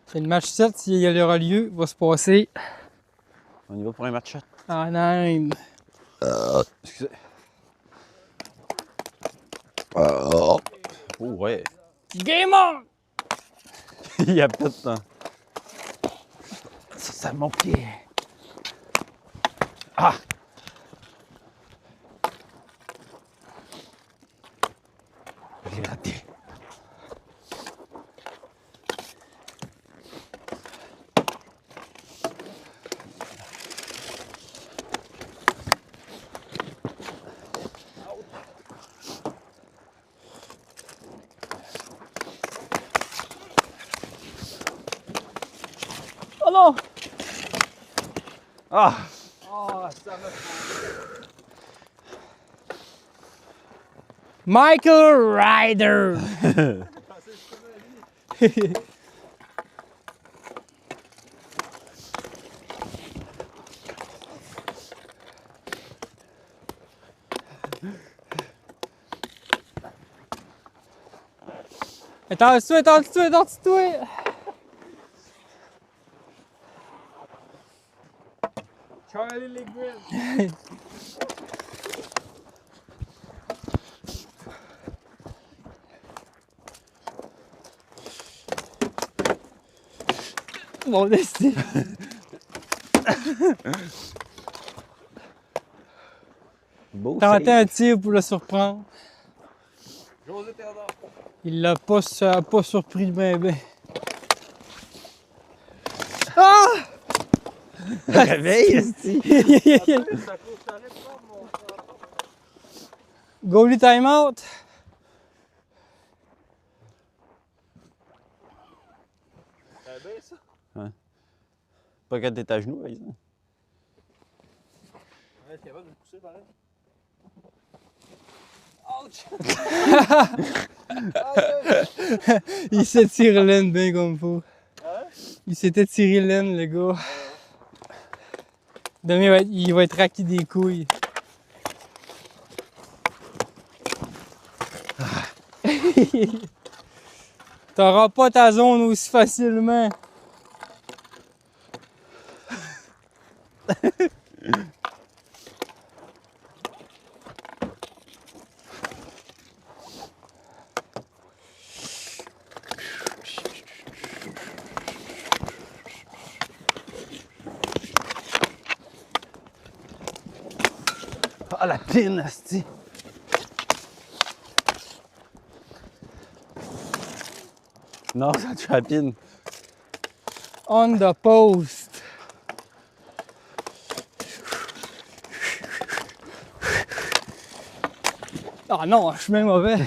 C'est le match 7, s'il y aura lieu, va se passer On y va pour un match shot. à Anaheim. Excusez. Oh, ouais. Game on! Il y a pas de temps. Ça, c'est mon pied. Ah! Je l'ai raté. Oh non! Ah! Ah, ça m'a. Michael Ryder! Attends-toi, attends-toi, attends-toi! Charlie Legren! Mon destin! Beau Tenté save. un tir pour le surprendre. José Théodore! Il l'a pas, ça a pas surpris ben ben. Ah! Réveille, esti. Ça coûte, t'allais prendre mon frère. Goalie timeout! C'est bien ça? Pas quand t'es à genoux, par exemple. On va être capable de le pousser pareil. Ouch! Il s'est tiré l'aine bien comme faut. Hein? Il s'était tiré l'aine, le gars. Demain, il va être raqué des couilles. T'auras pas ta zone aussi facilement. Ah, la pine, esti. Non, ça tue la pine. On the post. Ah non, je suis même mauvais.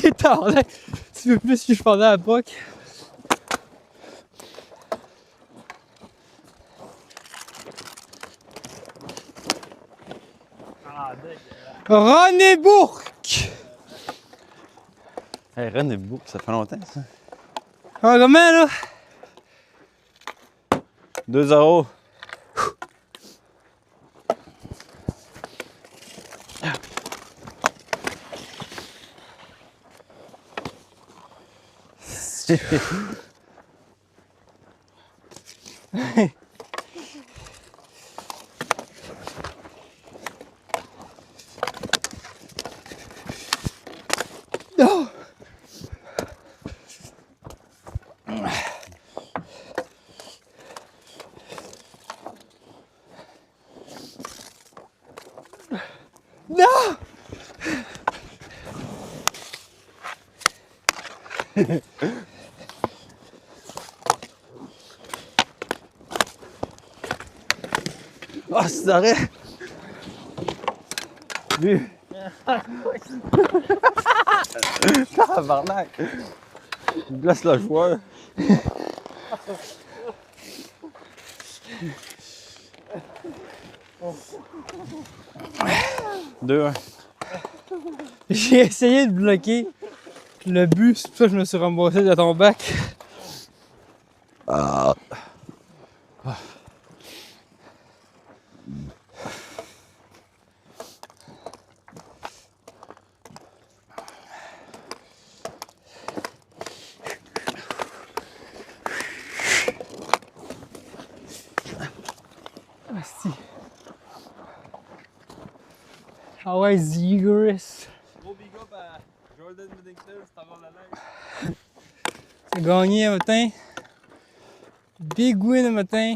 Attends, là, tu veux plus que je pendais à la POC? Ah, dégueulasse! René Bourque! Hey, Ren est beau, ça fait longtemps, ça. Ah, comment là? 2-0. Non! Non! Oh, c'est arrêt! Vu! Tabarnak! Il blesse le joueur. Deux. J'ai essayé de bloquer le but, c'est pour ça que je me suis remboursé de ton bac. Ah. Ah, si. Ah ouais, Zigris. Gros big up à Jordan Middington, c'est avant la neige. J'ai gagné un matin. Big win un matin.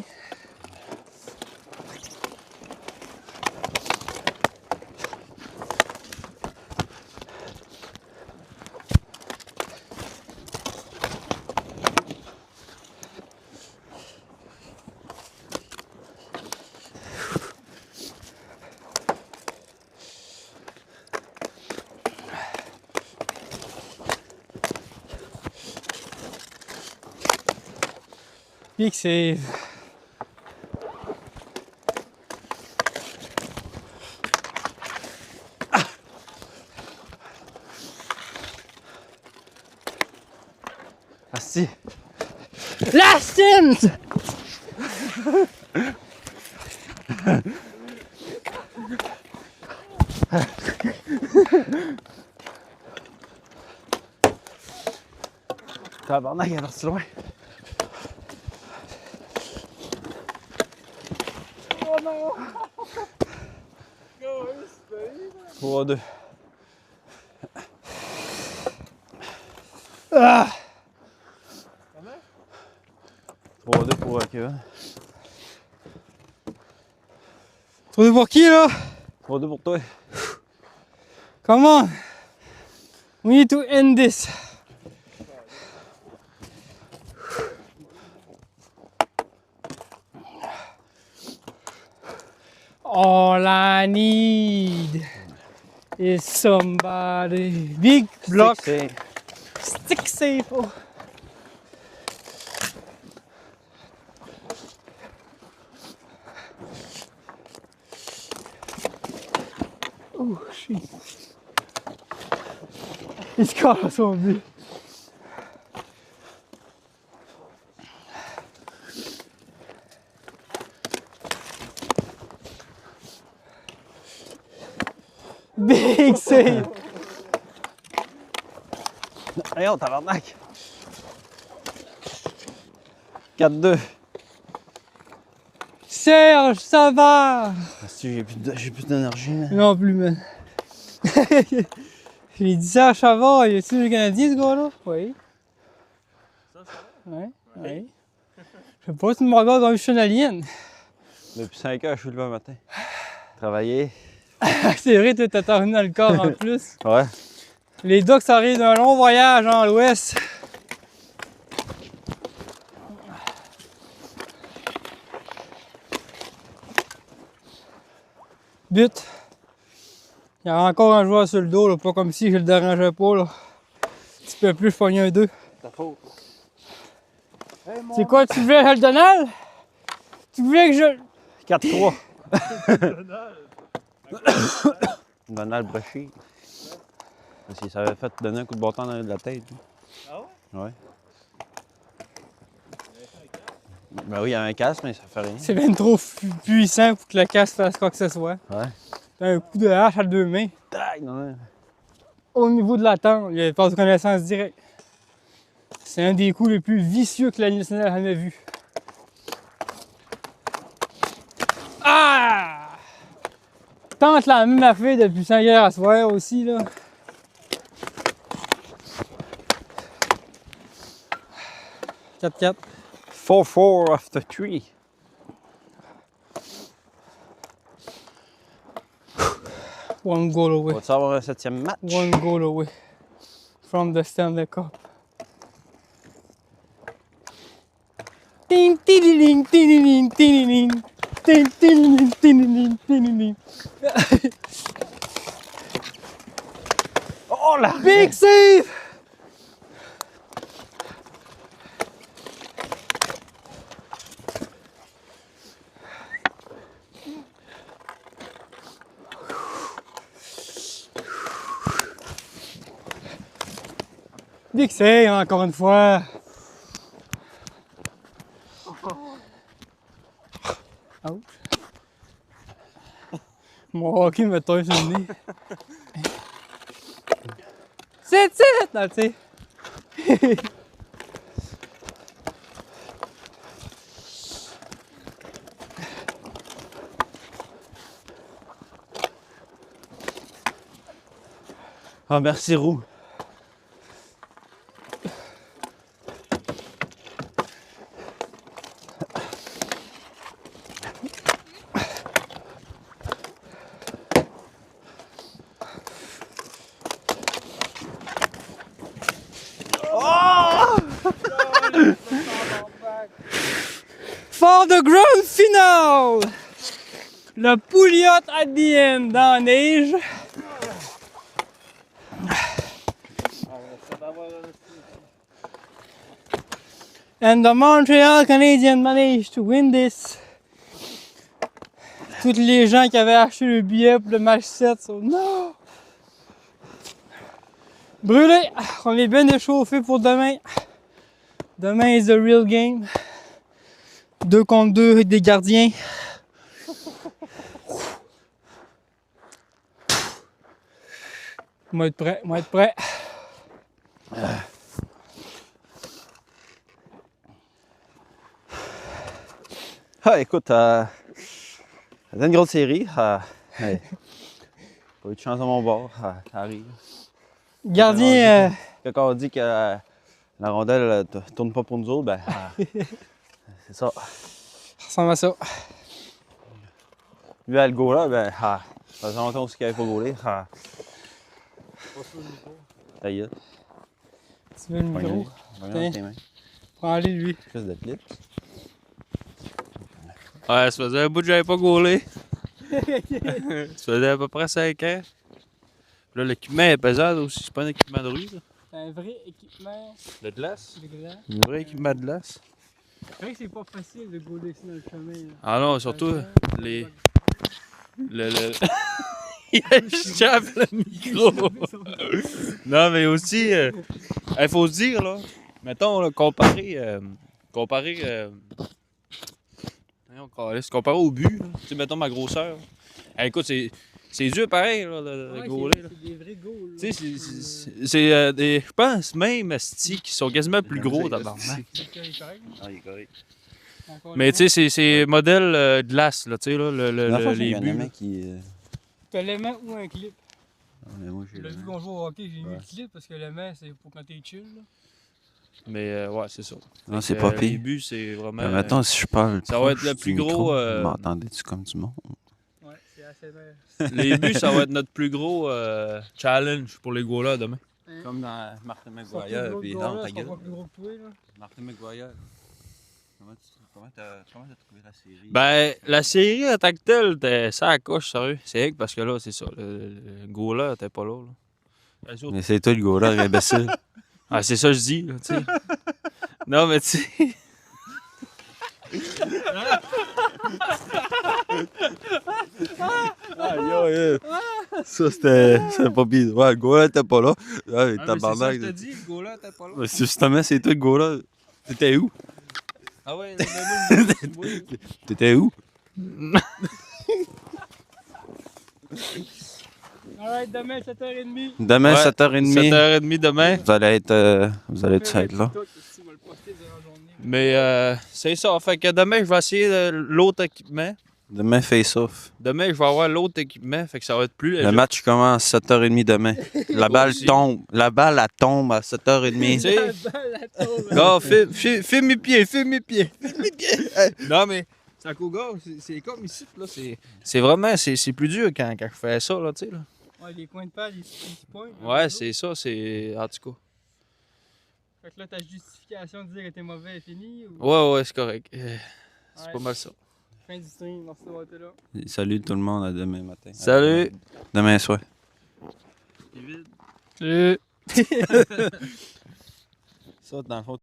Big save. Asti. La Sims! Tabarnak, elle est partie loin. Oh non! Oh, c'est 3-2. Ah! 3-2 pour Kevin. Trouvez pour qui là? 3-2 pour toi. Come on! We need to end this. All I need is somebody. Big block. Stick Stick safe. Oh. Oh shit. Il se casse à son but. Big save. Hey, oh, tabarnak! 4-2. Serge, ça va? Asti, j'ai plus d'énergie. Là. Non plus, man. J'ai dit Serge, ça va? Y a-tu le Canadien, ce gars-là? Oui. Ça va? Ouais, ouais. Je sais pas si tu me regardes comme je suis une alien. Depuis 5 heures, je suis levé le matin. Travailler. C'est vrai, toi, t'as terminé dans le corps en plus. Ouais. Les Ducks arrivent d'un long voyage dans l'ouest. But. Il y a encore un joueur sur le dos, là, pas comme si je le dérangeais pas. Là. Un petit peu plus, je pognais un 2. Ta faute. Hey, mon C'est quoi, tu voulais le Donald? Tu voulais que je... 4-3. Donald! Donald Brochet. Parce qu'il s'avait fait donner un coup de bâton dans la tête. lui. Ah ouais? Ouais. Ben oui, il y avait un casque, mais ça fait rien. C'est bien trop puissant pour que le casque fasse quoi que ce soit. Ouais. T'as un coup de hache à 2 mains. Tac, non. Au niveau de la tente, il passe de connaissance directe. C'est un des coups les plus vicieux que la Ligue nationale a jamais vu. Ah! Tente la même affaire depuis 5 heures à soir aussi, là. « 4-4. 4-4 after 3. One goal away. Va-tu avoir un 7e match? One goal away. From the Stanley Cup. Ting, ting, ting, ting, ting, ting. Ting, ting, ting, ting, ting. Oh là! Big save! Big save, encore une fois. Ouch. Mon hockey me taille sur le nez. C'est it! Non, tu sais. Ah, merci Roux. For the grand final! Le Pouliot at the end dans la neige. Ça va avoir un And the Montreal Canadiens managed to win this. Tous les gens qui avaient acheté le billet pour le match 7 sont non! Brûlé! On est bien échauffé pour demain. Demain is the real game. 2 contre 2 avec des gardiens. Moi être prêt, moi être prêt. Ah, écoute, c'était une grosse série. Hey, pas eu de chance à mon bord. Ça arrive. Gardien, Quand on dit que la rondelle tourne pas pour nous autres, ben, c'est ça. ça ressemble à ça. Lui, à le go là, ben, ça faisait longtemps aussi qu'il avait pas gaulé. Ta gueule. Tu veux le micro? Pogne-le dans tes mains. Prends-le lui. Crise de clip. Ouais, ça faisait un bout que j'avais pas gaulé. Ça faisait à peu près 5 ans. Là, l'équipement est pesant aussi, c'est pas un équipement de rue. Là. C'est un vrai équipement De glace. de glace. Un vrai équipement de glace. C'est vrai que c'est pas facile de gauler ici dans le chemin. Là. Ah non, surtout les. Le... Il échappe le micro. Non, mais aussi, il faut se dire, là, mettons, là, comparé au but, là. Tu sais, mettons ma grosseur. Écoute, c'est dur pareil, là, de gauler. Là. C'est des vrais goals. Tu sais, c'est des. Je pense même sticks qui sont quasiment plus gros d'abord. Ah, il est correct. Mais tu sais, c'est modèle glace, là, tu sais, là, les buts. là. Qui. T'as l'aimant ou un clip? Moi, j'ai Là, vu qu'on joue au hockey, j'ai mis le clip parce que l'aimant, c'est pour quand t'es chill. Là. Mais ouais, c'est ça. Non, Fait c'est que, pas Les pire. buts, c'est vraiment. Maintenant, si je parle. ça va être proche le du plus micro, gros, m'entendais-tu comme du monde? Ouais, c'est assez vert. Les buts, ça va être notre plus gros challenge pour les goalers demain. Comme dans Martin Sortir de McGuire, l'autre puis goal, non, là, ta c'est pas gueule. plus gros que toi, là. Martin McGuire. Comment t'as trouvé la série? Ben, la série en tant que telle, ça accroche, sérieux. C'est vrai que parce que là, c'est ça. Le goaler était pas là. Les autres- Mais c'est toi le goaler, imbécile. Ah, c'est ça que je dis, là, tu sais. Non, mais tu sais. Ça, c'était pas pire. Ouais, le goaler était pas là. Ouais, Ah, tabarnak. mais c'est ça que je te dis, le goaler était pas là. Ouais, justement, c'est toi le goaler. T'étais où? Ah ouais, moi, T'étais où? Alright, demain, 7h30. Demain, Ouais, 7h30. 7h30 demain. Vous allez être là. Tu vas le poster durant la journée. Mais c'est ça. Fait que demain, je vais essayer l'autre équipement. Demain, face-off. Demain, je vais avoir l'autre équipement. Fait que ça va être plus léger. Le match commence à 7h30 demain. La balle aussi. tombe. La balle, elle tombe à Tu 7h30. sais, La balle, la tombe. gars, fais mes pieds, fais mes pieds. Non, mais ça gars, c'est comme ici. Là, c'est vraiment, c'est plus dur quand je fais ça, là, tu sais. Là. Ouais, les coins de palle, les petits points. Ouais, c'est ça, c'est. En tout cas. Fait que là, ta justification de dire que t'es mauvais est finie ou... Ouais, c'est correct. C'est Ouais. pas mal ça. Fin du stream, merci d'avoir été là. Salut tout le monde, à demain matin. Salut. Demain soir. Salut. Ça, dans le fond,